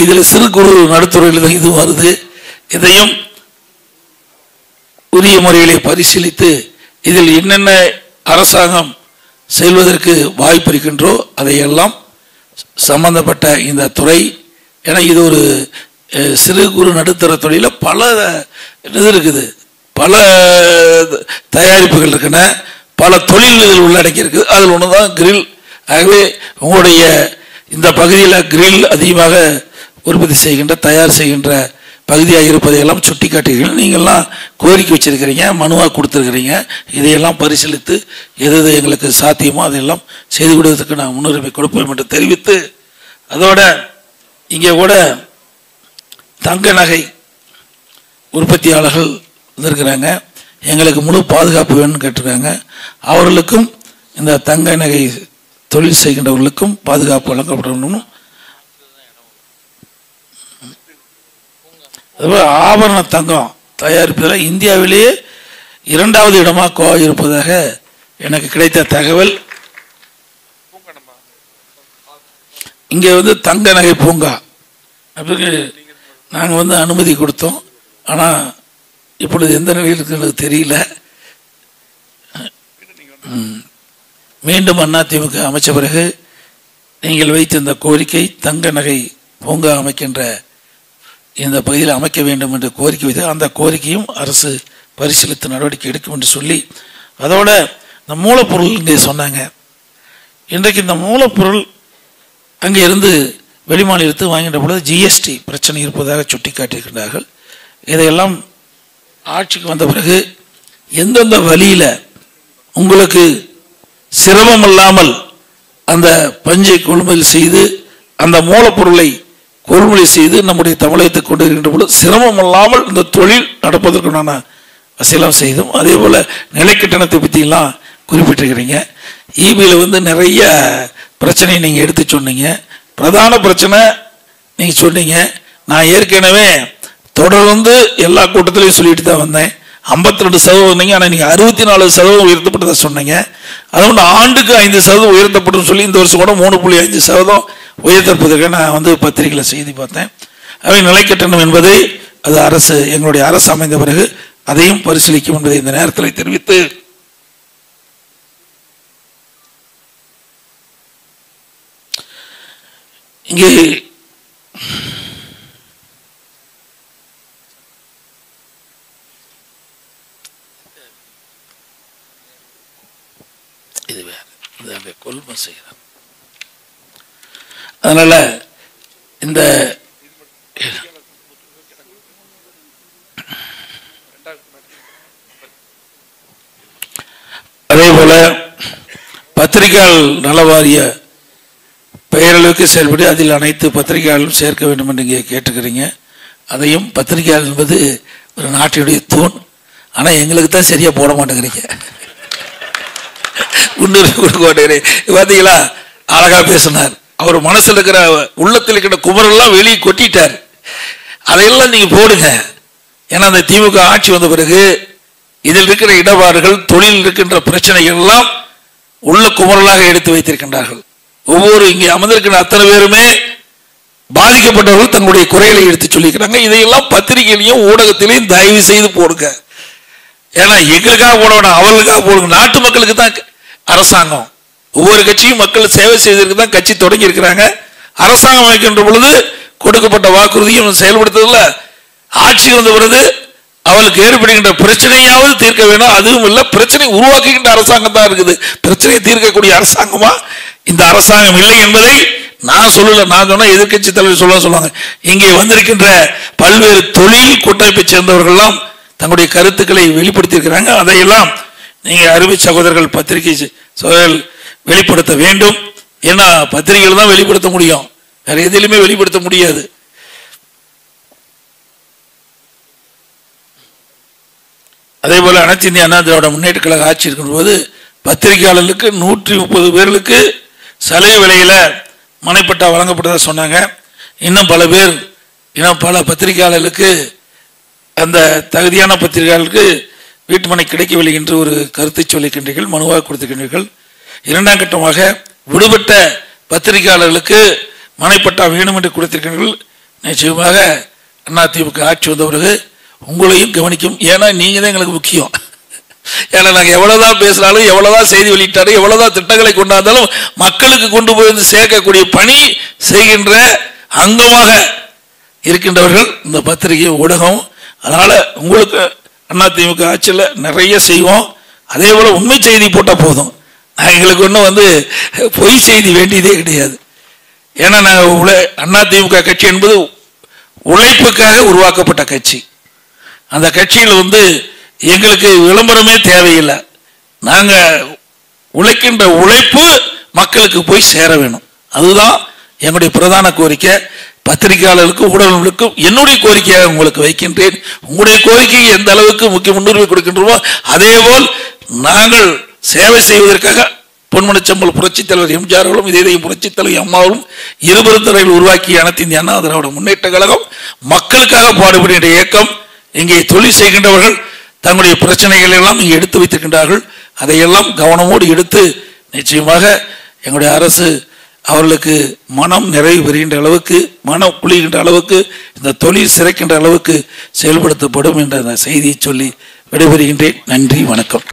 இதில் சிறு குறு நடுத்துறையில் தான் இது வருது. இதையும் உரிய முறைகளை பரிசீலித்து இதில் என்னென்ன அரசாங்கம் செல்வதற்கு வாய்ப்பு இருக்கின்றோ அதையெல்லாம் சம்பந்தப்பட்ட இந்த துறை, ஏன்னா இது ஒரு சிறு குறு நடுத்தர தொழில பல இது இருக்குது, பல தயாரிப்புகள் இருக்கின்றன, பல தொழில்கள் உள்ளடக்கி இருக்குது. அதில் ஒன்று தான் கிரில். ஆகவே உங்களுடைய இந்த பகுதியில் கிரில் அதிகமாக உற்பத்தி செய்கின்ற தயார் செய்கின்ற பகுதியாக இருப்பதையெல்லாம் சுட்டி காட்டுகிறீர்கள். நீங்கள்லாம் கோரிக்கை வச்சிருக்கிறீங்க, மனுவாக கொடுத்துருக்கிறீங்க. இதையெல்லாம் பரிசீலித்து எது எங்களுக்கு சாத்தியமோ அதையெல்லாம் செய்து கொடுவதற்கு நான் முன்னுரிமை கொடுப்போம் என்று தெரிவித்து, அதோட இங்கே கூட தங்க நகை உற்பத்தியாளர்கள் வந்திருக்கிறாங்க. எங்களுக்கு முழு பாதுகாப்பு வேணும்னு கேட்டிருக்காங்க. அவர்களுக்கும் இந்த தங்க நகை தொழில் செய்கின்றவர்களுக்கும் பாதுகாப்பு வழங்கப்படணும். ஆபரண தங்கம் தயாரிப்பதில் இந்தியாவிலேயே 2வது இடமாக கோவா இருப்பதாக எனக்கு கிடைத்த தகவல். இங்கே வந்து தங்க நகை பூங்கா அப்படி நாங்கள் வந்து அனுமதி கொடுத்தோம். ஆனால் இப்பொழுது எந்த நிலையில் இருக்குன்னு தெரியல. மீண்டும் அதிமுக அமைச்ச பிறகு நீங்கள் வைத்த இந்த கோரிக்கை தங்க நகை பூங்கா அமைக்கின்ற இந்த பகுதியில் அமைக்க வேண்டும் என்று கோரிக்கை வைத்து அந்த கோரிக்கையும் அரசு பரிசீலித்து நடவடிக்கை எடுக்கும் என்று சொல்லி, அதோட இந்த மூலப்பொருள் இங்கே சொன்னாங்க. இன்றைக்கு இந்த மூலப்பொருள் அங்கே இருந்து வெளிமாநிலத்து வாங்கின்ற பொழுது ஜிஎஸ்டி பிரச்சனை இருப்பதாக சுட்டி காட்டியிருக்கிறார்கள். இதையெல்லாம் ஆட்சிக்கு வந்த பிறகு எந்தெந்த வழியில் உங்களுக்கு சிரமம் இல்லாமல் அந்த பஞ்சை கொள்முதல் செய்து அந்த மூலப்பொருளை கொள்முதல் செய்து நம்முடைய தமிழகத்தை கொண்டு வருகின்ற பொழுது சிரமம் இல்லாமல் இந்த தொழில் நடப்பதற்குண்டான வசதியெல்லாம் செய்தும், அதே போல் நிலைக்கட்டணத்தை பற்றியெல்லாம் குறிப்பிட்டிருக்கிறீங்க. ஈபியில் வந்து நிறைய பிரச்சனையை நீங்கள் எடுத்து சொன்னீங்க. பிரதான பிரச்சனை நீங்கள் சொன்னீங்க. நான் ஏற்கனவே தொடர்ந்து எல்லா கூட்டத்திலையும் சொல்லிட்டு தான் வந்தேன். 52% நீங்கள், ஆனால் நீங்கள் 64% உயர்த்தப்பட்டதை சொன்னீங்க. அதுவும் ஆண்டுக்கு 5% உயர்த்தப்படும் சொல்லி இந்த வருஷம் கூட 3.5% உயர்த்தப்பதற்கு நான் வந்து பத்திரிகையில் செய்தி பார்த்தேன். அவை நிலைக்கட்டணம் என்பதை அது அரசு எங்களுடைய அரசு அமைந்த பிறகு அதையும் பரிசீலிக்கும் என்பதை இந்த நேரத்தில் தெரிவித்து இங்கே இது வேற கொள்மை செய்யறார். அதனால இந்த அதே போல பத்திரிகையாளர் நல வாரிய பெயரளவுக்கு செயல்பட்டு அதில் அனைத்து பத்திரிகையாளர்களும் சேர்க்க வேண்டும் என்று இங்கே கேட்டுக்கிறீங்க. அதையும் பத்திரிகையாளர் என்பது ஒரு நாட்டினுடைய தூண். ஆனால் எங்களுக்கு தான் சரியா போட மாட்டேங்கிறீங்க, முன்னுரிமை கொடுக்க மாட்டேங்கிறீங்க. பார்த்தீங்களா, அழகா பேசினார். அவர் மனசில் இருக்கிற உள்ளத்தில் இருக்கிற குமரெல்லாம் வெளியே கொட்டிட்டார். அதையெல்லாம் நீங்க போடுங்க. ஏன்னா அந்த திமுக ஆட்சி வந்த பிறகு இதில் இருக்கிற இடபாடுகள், தொழில் இருக்கின்ற பிரச்சனைகள் எல்லாம் உள்ள குமரலாக எடுத்து வைத்திருக்கின்றார்கள். ஒவ்வொரு இங்கே அமர்ந்திருக்கிற அத்தனை பேருமே பாதிக்கப்பட்டவர்கள் தங்களுடைய குறைகளை எடுத்து சொல்லிக்கிறாங்க. இதையெல்லாம் பத்திரிகையிலையும் ஊடகத்திலையும் தயவு செய்து போடுங்க. ஏன்னா எங்களுக்காக போட வேண்டாம், அவர்களுக்காக போடுங்க. நாட்டு மக்களுக்கு தான் அரசாங்கம். ஒவ்வொரு கட்சியும் மக்கள் சேவை செய்வதற்கு தான் கட்சி தொடங்கி இருக்கிறாங்க. அரசாங்கம் வைக்கின்ற பொழுது கொடுக்கப்பட்ட வாக்குறுதியும் செயல்படுத்துவதில்ல. ஆட்சி வந்த பிறகு அவளுக்கு ஏற்படுகின்ற பிரச்சனையாவது தீர்க்க வேணும். அதுவும் இல்லை, பிரச்சனை உருவாக்குகின்ற அரசாங்கம் தான் இருக்குது. பிரச்சனையை தீர்க்கக்கூடிய அரசாங்கமா இந்த அரசாங்கம் இல்லை என்பதை நான் சொல்லல. நான் சொன்ன எதிர்கட்சி தலைவர் சொல்லுவாங்க. இங்கே வந்திருக்கின்ற பல்வேறு தொழில் கூட்டமைப்பை சேர்ந்தவர்கள்லாம் தங்களுடைய கருத்துக்களை வெளிப்படுத்தியிருக்கிறாங்க. அதையெல்லாம் நீங்க அருமை சகோதரர்கள் பத்திரிகை சகோதரர்கள் வெளிப்படுத்த வேண்டும். ஏன்னா பத்திரிகைகள் தான் வெளிப்படுத்த முடியும், வேற எதிலுமே வெளிப்படுத்த முடியாது. அதே போல அனைத்து இந்திய அண்ணா திராவிட முன்னேற்ற கழக ஆட்சி இருக்கின்ற போது பத்திரிகையாளர்களுக்கு 130 பேர்களுக்கு சலுகை விலையில மனைப்பட்டா வழங்கப்பட்டதா சொன்னாங்க. இன்னும் பல பேர், இன்னும் பல பத்திரிகையாளர்களுக்கு, அந்த தகுதியான பத்திரிகையாளர்களுக்கு வீட்டு மனை கிடைக்கவில்லை என்று ஒரு கருத்தை சொல்லிக்கின்றீர்கள், மனுவாக கொடுத்திருக்கின்றீர்கள். இரண்டாம் கட்டமாக விடுபட்ட பத்திரிகையாளர்களுக்கு மனைப்பட்டா வேணும் என்று கொடுத்திருக்கின்றீர்கள். நிச்சயமாக அதிமுக ஆட்சி வந்த பிறகு உங்களையும் கவனிக்கும். ஏன்னா நீங்க தான் எங்களுக்கு முக்கியம். ஏன்னா நாங்கள் எவ்வளவுதான் பேசினாலும், எவ்வளவுதான் செய்தி வெளியிட்டாலும், எவ்வளவுதான் திட்டங்களை கொண்டாந்தாலும் மக்களுக்கு கொண்டு போய் வந்து சேர்க்கக்கூடிய பணி செய்கின்ற அங்கமாக இருக்கின்றவர்கள் இந்த பத்திரிகை ஊடகம். அதனால உங்களுக்கு அதிமுக ஆட்சியில் நிறைய செய்வோம். அதே போல உண்மை செய்தி போட்டால் போதும். எங்களுக்கு ஒன்றும் வந்து பொய் செய்தி வேண்டியதே கிடையாது. ஏன்னா நாங்கள் அதிமுக கட்சி என்பது உழைப்புக்காக உருவாக்கப்பட்ட கட்சி. அந்த கட்சியில் வந்து எங்களுக்கு விளம்பரமே தேவையில்லை. நாங்க உழைக்கின்ற உழைப்பு மக்களுக்கு போய் சேர வேணும். அதுதான் எங்களுடைய பிரதான கோரிக்கை. பத்திரிகையாளர்களுக்கும் ஊடகங்களுக்கும் என்னுடைய கோரிக்கையாக உங்களுக்கு வைக்கின்றேன். உங்களுடைய கோரிக்கையை எந்த அளவுக்கு முக்கிய முன்னுரிமை கொடுக்கின்றோமோ அதேபோல் நாங்கள் சேவை செய்வதற்காக பொன்மனச்சம்பல் புரட்சித் தலைவர் எம்ஜிஆர் அவர்களும் இதே புரட்சித் தலைவர் அம்மாவும் இருபெரும் தலைவர்கள் உருவாக்கிய அனைத்து இந்திய அண்ணா திராவிட முன்னேற்ற கழகம் மக்களுக்காக பாடுபடுகின்ற இயக்கம். இங்கே தொழில் செய்கின்றவர்கள் தங்களுடைய பிரச்சனைகள் எல்லாம் இங்கே எடுத்து வைத்திருக்கின்றார்கள். அதையெல்லாம் கவனமோடு எடுத்து நிச்சயமாக எங்களுடைய அரசு அவர்களுக்கு மனம் நிறைவு பெறுகின்ற அளவுக்கு, மனம் குளிகின்ற அளவுக்கு, இந்த தொழில் சிறைக்கின்ற அளவுக்கு செயல்படுத்தப்படும் என்ற செய்தியை சொல்லி விடைபெறுகின்றேன். நன்றி, வணக்கம்.